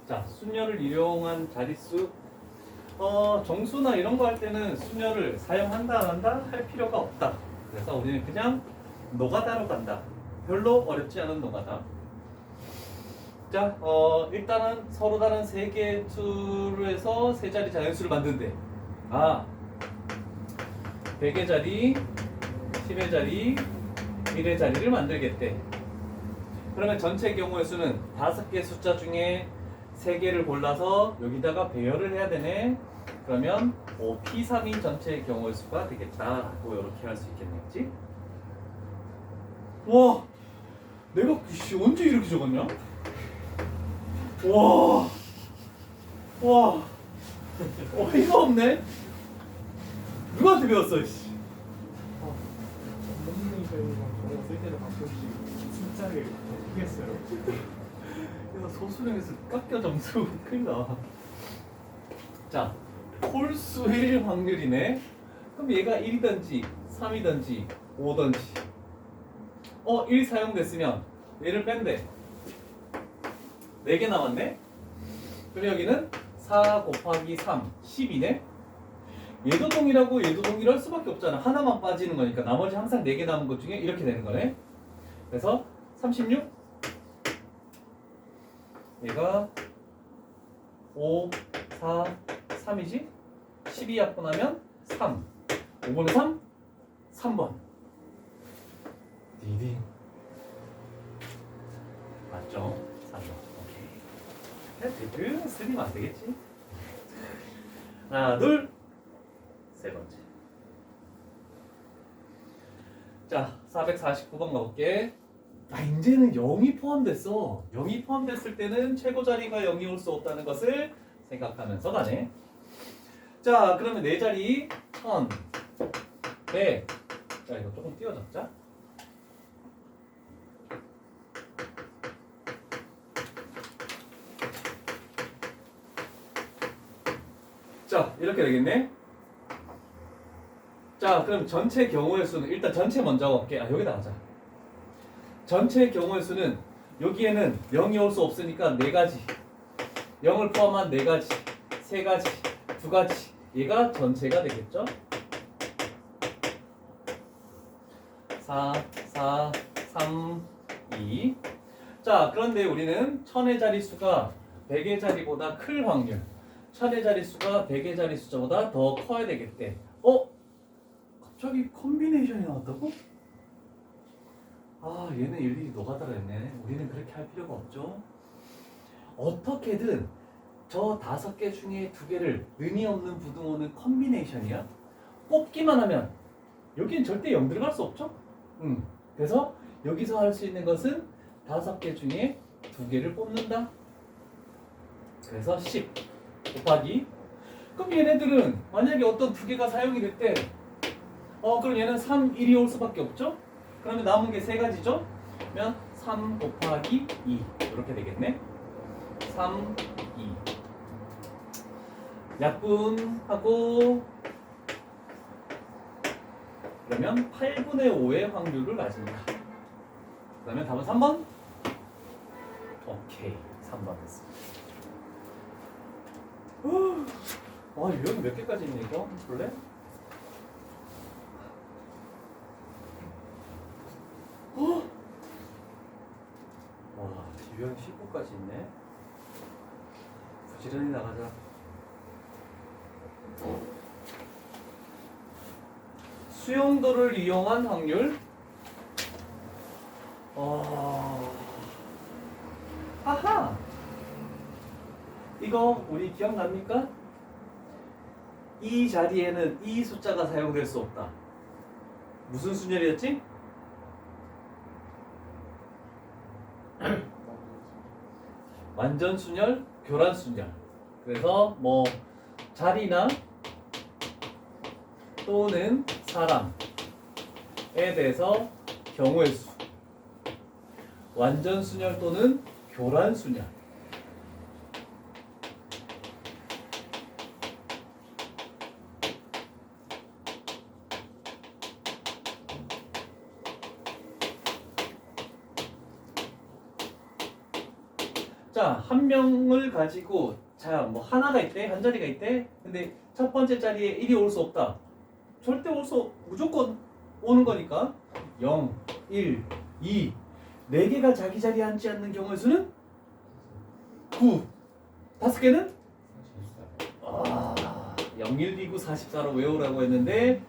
자, 순열을 이용한 자릿수. 정수나 이런 거 할 때는 순열을 사용한다 안 한다 할 필요가 없다. 그래서 우리는 그냥 노가다로 간다. 별로 어렵지 않은 노가다. 자, 일단은 서로 다른 세 개의 수로 해서 세 자리 자연수를 만든대. 아, 100의 자리, 10의 자리, 1의 자리를 만들겠대. 그러면 전체 경우의 수는 5개 숫자 중에 3개를 골라서 여기다가 배열을 해야 되네. 그러면 P3이 전체의 경우의 수가 되겠다. 고 이렇게 할 수 있겠네, 그치? 와, 내가 언제 이렇게 적었냐? 와, 어이가 없네. 누구한테 배웠어, 씨. 선생님이 저거 쓸 때도 가끔씩 숫자를 바꾸겠어요. 그래서 소수령에서 깎여 점수 큰일 나. 자, 홀수일 확률이네. 그럼 얘가 1이든지 3이든지 5든지 1 사용됐으면 얘를 뺀대. 4개 남았네. 그럼 여기는 4 곱하기 3 10이네. 얘도 동일하고 얘도 동일할 수밖에 없잖아. 하나만 빠지는 거니까 나머지 항상 4개 남은 것 중에 이렇게 되는 거네. 그래서 36 얘가 5, 4, 3이지? 12 약분하면 3 5분의 3? 3번 디딩 맞죠? 3번 오케이 데드 쓰리면 안 되겠지? 하나 둘 세 번째 자 449번 가볼게. 이제는 0이 포함됐어. 0이 포함됐을 때는 최고 자리가 0이 올 수 없다는 것을 생각하면서 가네. 자, 그러면 네 자리 1000, 100. 자, 이거 조금 띄워 적자. 자, 이렇게 되겠네. 자, 그럼 전체 경우의 수는 일단 전체 먼저 할게. 여기다 하자. 전체 경우의 수는 여기에는 0이 올 수 없으니까 4가지 0을 포함한 4가지 3가지 2가지 얘가 전체가 되겠죠. 4, 4, 3, 2 자, 그런데 우리는 1000의 자릿수가 100의 자리보다 클 확률 1000의 자릿수가 100의 자릿수보다 더 커야 되겠대. 갑자기 컨비네이션이 나왔다고? 얘는 일일이 노가다를 했네. 우리는 그렇게 할 필요가 없죠. 어떻게든 저 5개 중에 2개를 의미 없는 부등호는 컨비네이션이야. 뽑기만 하면 여기는 절대 0 들어갈 수 없죠. 그래서 여기서 할 수 있는 것은 5개 중에 2개를 뽑는다. 그래서 10 곱하기 그럼 얘네들은 만약에 어떤 2개가 사용이 됐대. 그럼 얘는 3, 1이 올 수밖에 없죠. 그러면 남은 게 3가지죠? 그러면 3 곱하기 2 이렇게 되겠네. 3, 2 약분하고 그러면 8분의 5의 확률을 가진다. 그러면 답은 3번? 오케이 3번 됐습니다. 여기 몇 개까지 있네 이거? 볼래? 와, 유형 19까지 있네. 부지런히 나가자. 수용도를 이용한 확률. 아하. 이거 우리 기억납니까? 이 자리에는 이 숫자가 사용될 수 없다. 무슨 순열이었지? 완전 순열, 교란 순열. 그래서 뭐 자리나 또는 사람에 대해서 경우의 수. 완전 순열 또는 교란 순열. 자, 한 명을 가지고 자, 뭐 하나가 있대, 한 자리가 있대. 근데 첫 번째 자리에 1이 올 수 없다. 절대 무조건 오는 거니까 0, 1, 2, 4개가 자기 자리에 앉지 않는 경우의 수는 9, 5개는 0, 1, 2, 9, 44로 외우라고 했는데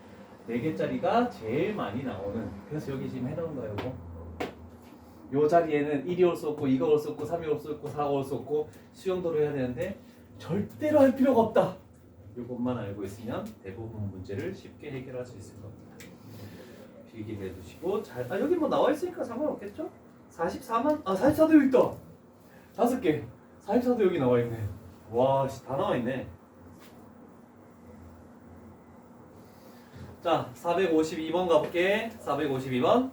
4개짜리가 제일 많이 나오는. 그래서 여기 지금 해놓은 거예요. 요 자리에는 1이 올 수 없고 2가 올 수 없고 3이 올 수 없고 4가 올 수 없고 수용도로 해야 되는데 절대로 할 필요가 없다. 이것만 알고 있으면 대부분 문제를 쉽게 해결할 수 있을 겁니다. 필기해 두시고 잘. 여기 뭐 나와 있으니까 상관없겠죠? 44만. 44도 여기 있다. 5개. 44도 여기 나와 있네. 와, 다 나와 있네. 자, 452번 가볼게. 452번.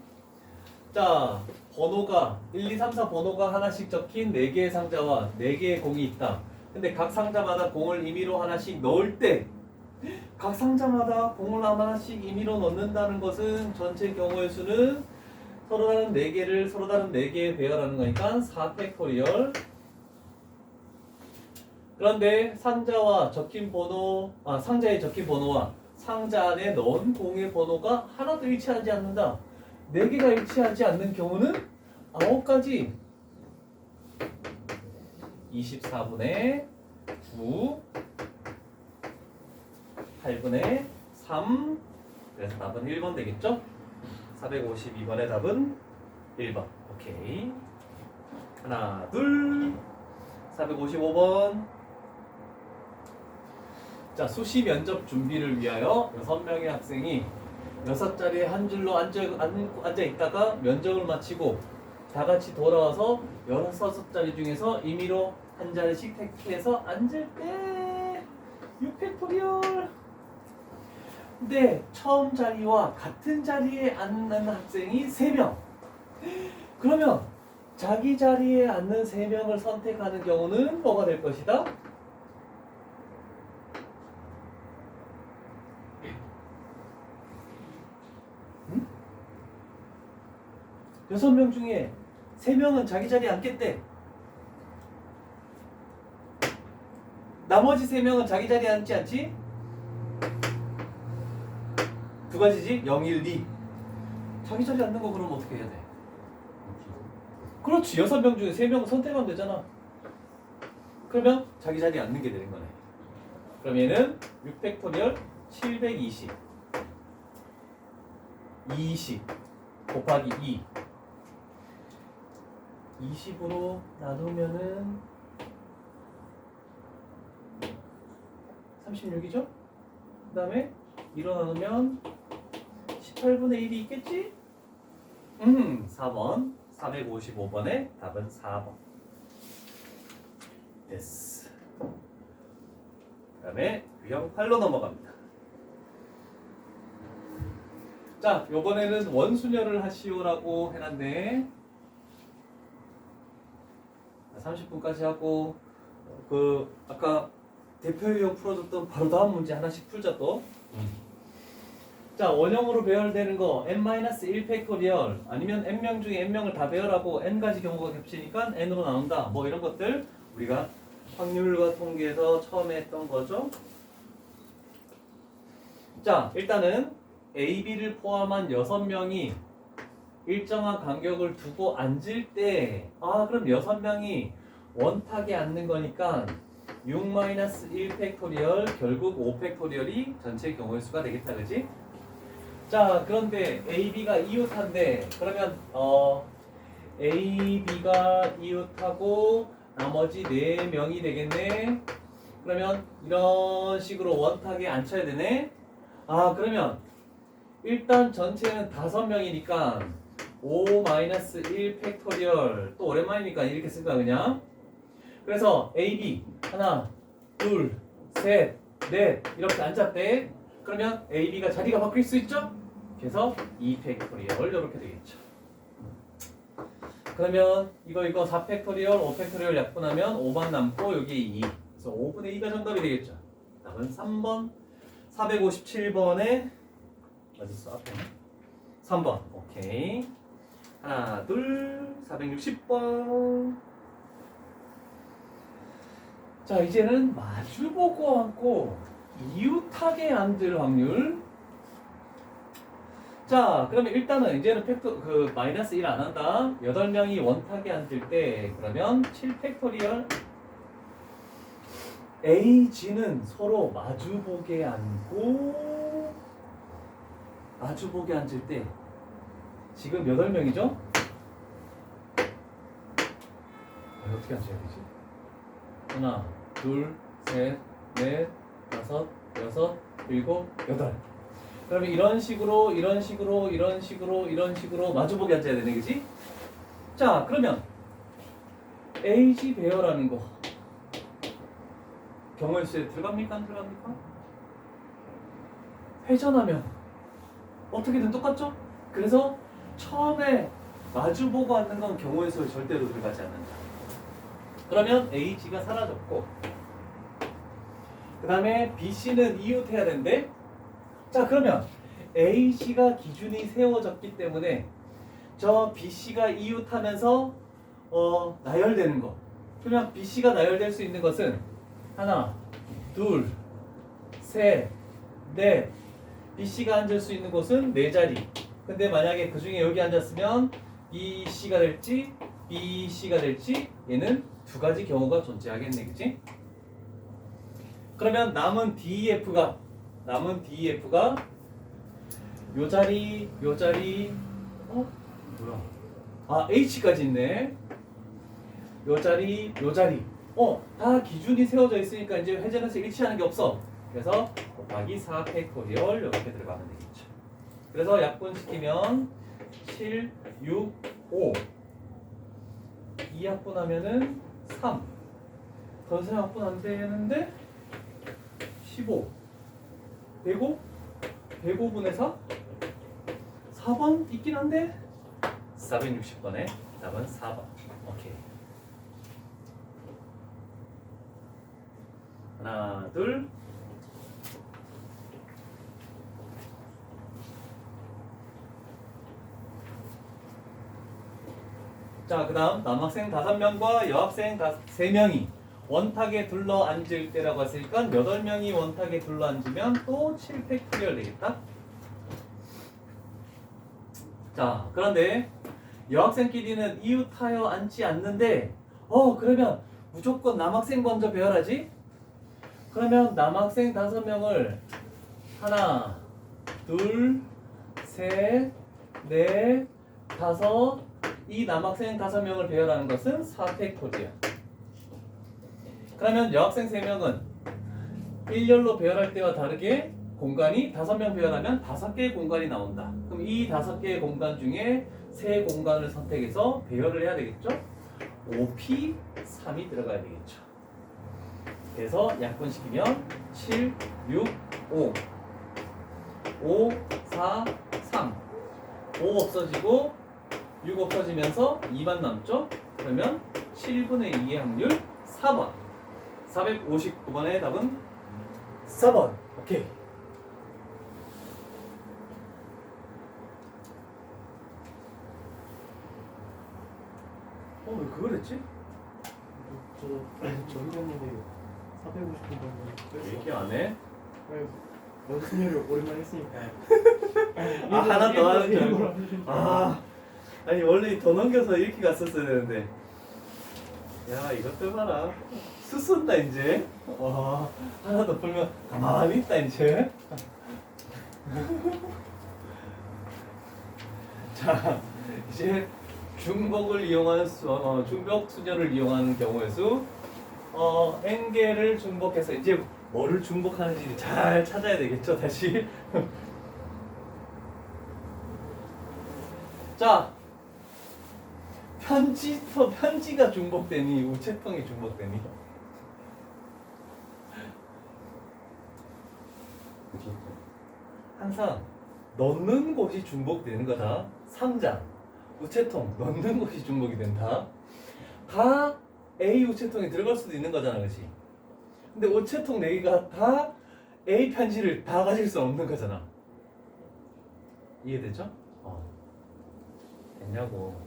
자, 번호가 1, 2, 3, 4 번호가 하나씩 적힌 4개의 상자와 4개의 공이 있다. 근데 각 상자마다 공을 임의로 하나씩 넣을 때 각 상자마다 공을 하나씩 임의로 넣는다는 것은 전체 경우의 수는 서로 다른 4개를 서로 다른 4개에 배열하는 거니까 4팩토리얼. 그런데 상자에 적힌 번호와 상자 안에 넣은 공의 번호가 하나도 일치하지 않는다. 4개가 일치하지 않는 경우는 9가지. 24분의 9, 8분의 3. 그래서 답은 1번 되겠죠? 452번의 답은 1번. 오케이. 하나, 둘. 455번. 자, 수시 면접 준비를 위하여 6명의 학생이 6자리에 한 줄로 앉아 있다가 면접을 마치고 다 같이 돌아와서 16자리 중에서 임의로 한 자리씩 택해서 앉을 때 6팩토리얼. 근데 처음 자리와 같은 자리에 앉는 학생이 3명. 그러면 자기 자리에 앉는 3명을 선택하는 경우는 뭐가 될 것이다? 응? 6명 중에 3명은 자기 자리에 앉겠대. 나머지 3명은 자기 자리에 앉지 않지? 두 가지지? 0, 1, 2. 자기 자리에 앉는 거 그러면 어떻게 해야 돼? 그렇지. 6명 중에 3명은 선택하면 되잖아. 그러면 자기 자리에 앉는 게 되는 거네. 그럼 얘는 6팩토리얼 720 20 곱하기 2 20으로 나누면은 36이죠? 그 다음에 2로 나누면 18분의 1이 있겠지? 4번. 455번의 답은 4번. 됐어. 그 다음에 유형 8로 넘어갑니다. 자, 요번에는 원순열을 하시오라고 해놨네. 30분까지 하고 아까 대표 유형 풀어줬던 바로 다음 문제 하나씩 풀자 또. 자, 원형으로 배열되는 거 n-1 팩토리얼 아니면 n명 중에 n명을 다 배열하고 n가지 경우가 겹치니까 n으로 나온다. 뭐 이런 것들 우리가 확률과 통계에서 처음에 했던 거죠. 자, 일단은 A, B를 포함한 6명이 일정한 간격을 두고 앉을 때, 그럼 6명이 원탁에 앉는 거니까 6-1 팩토리얼 결국 5 팩토리얼이 전체 경우의 수가 되겠다, 그지? 자, 그런데 AB가 이웃한데 그러면 AB가 이웃하고 나머지 4명이 되겠네. 그러면 이런 식으로 원탁에 앉혀야 되네. 그러면 일단 전체는 5명이니까 5-1 팩토리얼 또 오랜만이니까 이렇게 쓸 거야 그냥. 그래서 AB 하나 둘 셋 넷 이렇게 앉았대. 그러면 AB가 자리가 바뀔 수 있죠? 그래서 2 팩토리얼 이렇게 되겠죠. 그러면 이거 4 팩토리얼 5 팩토리얼 약분하면 5만 남고 여기 2. 그래서 5분의 2가 정답이 되겠죠. 답은 3번 457번에 어딨어 앞에 3번. 오케이. 하나 둘 460번. 자, 이제는 마주보고 앉고 이웃하게 앉을 확률. 자, 그러면 일단은 이제는 마이너스 1 안 한다. 8명이 원탁에 앉을 때 그러면 7 팩토리얼 AG는 서로 마주보게 앉고 마주보게 앉을 때 지금 8명이죠? 어떻게 앉아야 되지? 하나, 둘, 셋, 넷, 다섯, 여섯, 일곱, 여덟. 그러면 이런 식으로 마주보게 앉아야 되네, 그지? 자, 그러면 AG 배열하는 거 경우의 수에 들어갑니까? 안 들어갑니까? 회전하면 어떻게든 똑같죠? 그래서 처음에 마주보고 앉는 건 경우의 수에 절대로 들어가지 않는다. 그러면 AG가 사라졌고 그 다음에 BC는 이웃해야 되는데 자 그러면 AG가 기준이 세워졌기 때문에 저 BC가 이웃하면서 나열되는 거. 그러면 BC가 나열될 수 있는 것은 하나, 둘, 셋, 넷. BC가 앉을 수 있는 곳은 4자리. 근데 만약에 그 중에 여기 앉았으면 BC가 될지 BC가 될지 얘는 2가지 경우가 존재하겠네, 그치? 그러면 남은 DEF가 요 자리 뭐야? H까지 있네. 요 자리 다 기준이 세워져 있으니까 이제 회전해서 일치하는 게 없어. 그래서 곱하기 4 팩토리얼 이렇게 들어가면 되겠죠. 그래서 약분시키면 7, 6, 5 2 약분하면은 3 더 이상 약분 안 되는데 15 105분의 4 4번 있긴 한데 460번에 답은 4번. 오케이. 하나 둘 자, 그 다음 남학생 5명과 여학생 3명이 원탁에 둘러 앉을 때라고 했으니까 8명이 원탁에 둘러 앉으면 또 7 팩토리얼 되겠다. 자, 그런데 여학생끼리는 이웃하여 앉지 않는데 그러면 무조건 남학생 먼저 배열하지? 그러면 남학생 5명을 하나, 둘, 셋, 넷, 다섯 이 남학생 5명을 배열하는 것은 4팩토리얼. 그러면 여학생 3명은 일렬로 배열할 때와 다르게 공간이 5명 배열하면 5개의 공간이 나온다. 그럼 이 5개의 공간 중에 3 공간을 선택해서 배열을 해야 되겠죠? 5P, 3이 들어가야 되겠죠. 그래서 약분시키면 7, 6, 5 5, 4, 3 5 없어지고 6 없어지면서 2만 남죠? 그러면 7분의 2의 확률 4번. 459번의 답은 4번. 오케이. 왜 그걸 했지? 저 희정님이 450번 얘기 안 해? 원순열이 오랜만에 했으니까 하나 더 하는 줄 알고. 아니 원래 더 넘겨서 이렇게 갔었어야 되는데. 야 이것들 봐라. 수순다 이제. 와 하나 더 풀면 가만히 있다 이제. 자 이제 중복을 이용하는 중복 수녀를 이용하는 경우의 수. n개를 중복해서 이제 뭐를 중복하는지 잘 찾아야 되겠죠 다시. 자 편지가 중복되니 우체통이 중복되니 항상 넣는 곳이 중복되는 거다. 상자, 우체통 넣는 곳이 중복이 된다. 다 A 우체통에 들어갈 수도 있는 거잖아, 그렇지? 근데 우체통 4개가 다 A 편지를 다 가질 수 없는 거잖아. 이해되죠? 됐냐고.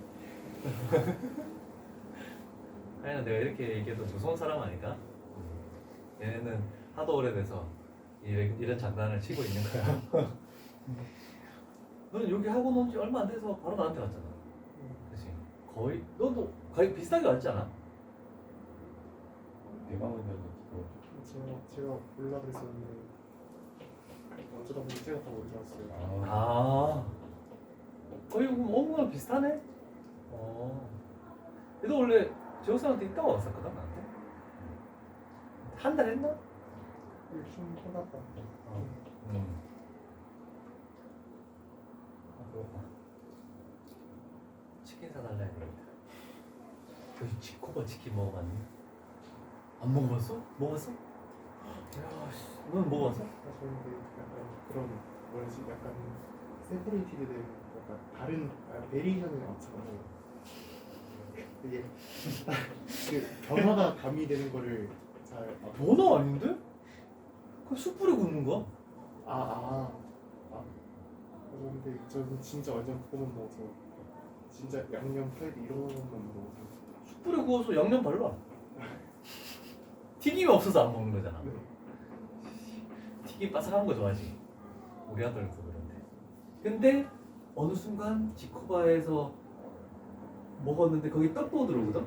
아니 내가 이렇게 얘기해도 무서운 사람 아닐까? 얘네는 하도 오래돼서 이런 장난을 치고 있는 거야. 너는 여기 학원 온 지 얼마 안 돼서 바로 나한테 왔잖아. 그치? 거의 너도 거의 비슷하게 왔지 않아? 내가 먼저 제가 몰라 그랬었는데 어쩌다 보니 제가 다 먼저 왔어요. 거의 온 거랑 비슷하네? 얘도 원래 재호쌤한테 있다가 왔었거든 나한테. 한 달 했나? 좀 하다가 배고파. 치킨 사달라 해야겠다. 그 지코바 치킨 먹어봤니? 안 먹어봤어? 먹었어? 야, 넌 먹어봤어? 저는데 약간 그런 뭐지 약간 세퍼레이티드 된 약간 다른 베리에이션이 많잖아요. 이게 그 변화가 가미되는 거를 잘 변화 아닌데? 그냥 숯불에 굽는 거야. 근데 저는 진짜 완전 그거만 먹어서 진짜 양념 프라이드 이런 것만 먹어서 숯불에 구워서 양념 발라. 튀김이 없어서 안 먹는 거잖아. 네. 튀김 바삭한 거 좋아하지. 우리 아들도 그런데. 근데 어느 순간 지코바에서 먹었는데 거기 떡도 들어오거든.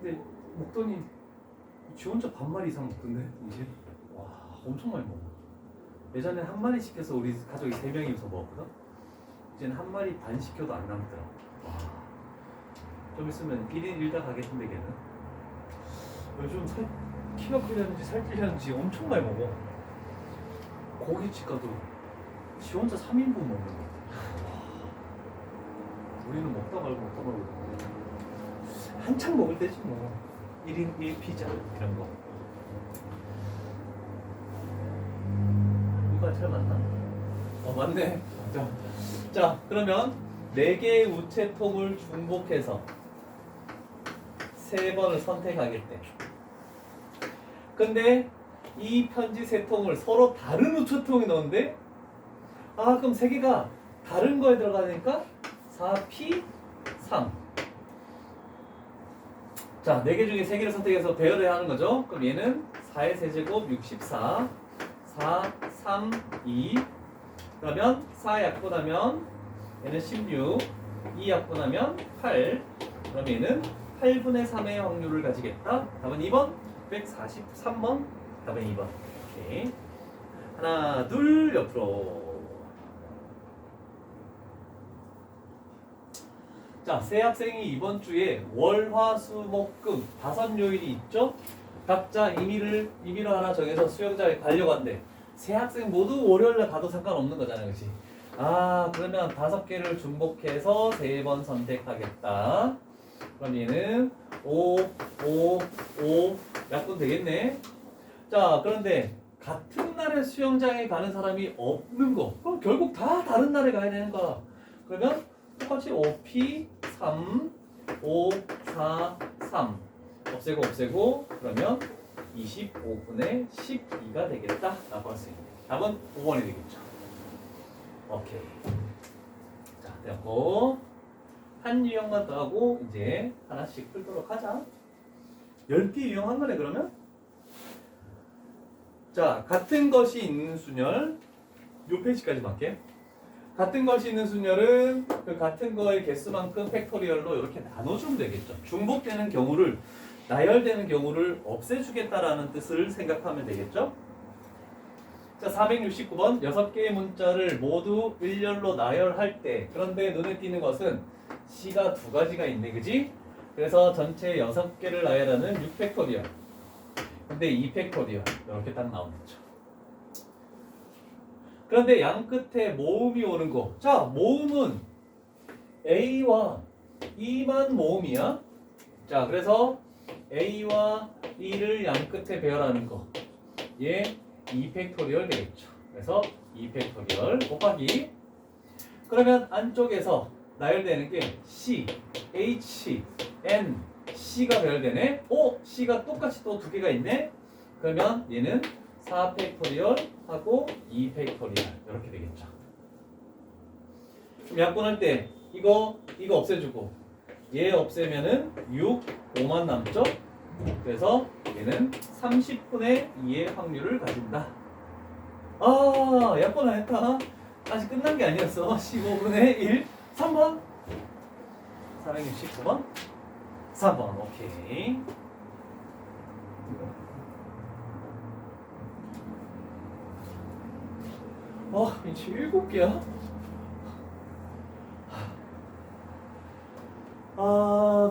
근데 먹더니 지 혼자 반마리 이상 먹던데 이제. 와 엄청 많이 먹어. 예전에 한 마리 시켜서 우리 가족이 3명이서 먹었거든. 이제는 한 마리 반 시켜도 안 남더라. 와. 좀 있으면 1인 1닭 하겠는데 걔는. 요즘 키가 크려는지 살찌려는지 엄청 많이 먹어. 고깃집 가도 지 혼자 3인분 먹는 거 같아. 우리는 먹다 말고 한창 먹을 때지 뭐. 1인 1피자 이런 거. 이거 잘 맞나? 맞네. 자 그러면 4개의 우체통을 중복해서 3번을 선택하겠대. 근데 이 편지 3통을 서로 다른 우체통에 넣는데 그럼 3개가 다른 거에 들어가니까 4P 3. 자 4개 중에 3개를 선택해서 배열해야 하는 거죠. 그럼 얘는 4의 세제곱 64 4, 3, 2. 그러면 4 약분하면 얘는 16 2 약분하면 8. 그럼 얘는 8분의 3의 확률을 가지겠다. 답은 2번 143번. 답은 2번. 오케이. 하나 둘 옆으로. 자, 세 학생이 이번 주에 월, 화, 수, 목, 금 5요일이 있죠? 각자 임의를 하나 정해서 수영장에 가려고 한대. 세 학생 모두 월요일날 가도 상관없는 거잖아, 그렇지? 그러면 5개를 중복해서 3번 선택하겠다. 그럼 얘는 5, 5, 5 약분 되겠네. 자, 그런데 같은 날에 수영장에 가는 사람이 없는 거. 그럼 결국 다 다른 날에 가야 되는 거야. 그러면 똑같이 5P 3 5 4 3 없애고 그러면 25분의 12가 되겠다 라고 할 수 있는 답은 5번이 되겠죠. 오케이. 자 됐고 한 유형만 더 하고 이제 하나씩 풀도록 하자. 10개 유형한 거네 그러면. 자 같은 것이 있는 순열 요 페이지까지 맞게. 같은 것이 있는 순열은 그 같은 거의 개수만큼 팩토리얼로 이렇게 나눠주면 되겠죠. 중복되는 경우를, 나열되는 경우를 없애주겠다라는 뜻을 생각하면 되겠죠. 자, 469번 6개의 문자를 모두 일렬로 나열할 때, 그런데 눈에 띄는 것은 C가 2가지가 있네, 그지? 그래서 전체 6개를 나열하는 6팩토리얼, 근데 2팩토리얼 이렇게 딱 나오는 거죠. 그런데 양 끝에 모음이 오는 거. 자, 모음은 A와 E만 모음이야. 자, 그래서 A와 E를 양 끝에 배열하는 거. 얘 2팩토리얼 되겠죠. 그래서 2팩토리얼 곱하기. 그러면 안쪽에서 나열되는 게 C, H, N, C가 배열되네. 오, C가 똑같이 또 2개가 있네. 그러면 얘는 4팩토리얼 하고 2팩토리얼 이렇게 되겠죠. 그럼 약분할 때 이거 없애주고 얘 없애면은 6, 5만 남죠. 그래서 얘는 30분의 2의 확률을 가진다. 아, 약분 안 했다. 아직 끝난 게 아니었어. 15분의 1, 3번. 469번. 3번. 오케이. 이제 7개야?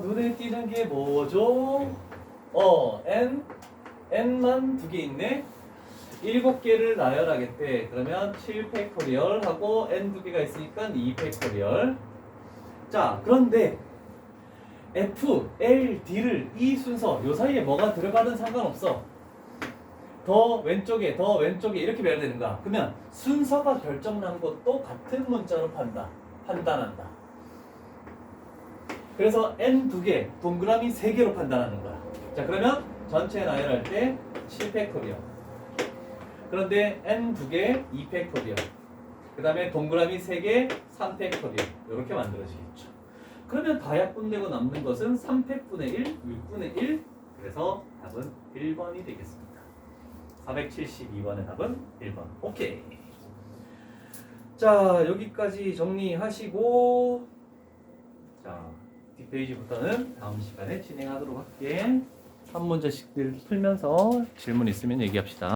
눈에 띄는 게 뭐죠? N만 2개 있네? 7개를 나열하겠대. 그러면 7팩토리얼 하고 N 2개가 있으니까 2팩토리얼. 자, 그런데 F, L, D를 이 순서, 요 사이에 뭐가 들어가든 상관없어. 더 왼쪽에 이렇게 배열되는 거야. 그러면 순서가 결정난 것도 같은 문자로 판단한다. 그래서 N 2개, 동그라미 3개로 판단하는 거야. 자, 그러면 전체 나열할 때 7팩토리얼. 그런데 N 2개, 2팩토리얼. 그 다음에 동그라미 3개, 3팩토리얼. 이렇게 만들어지겠죠. 그러면 다 약분되고 남는 것은 3팩분의 1, 6분의 1. 그래서 답은 1번이 되겠습니다. 472번의 답은 1번. 오케이. 자, 여기까지 정리하시고, 자, 뒷페이지부터는 다음 시간에 진행하도록 할게. 한 문제씩들 풀면서 질문 있으면 얘기합시다.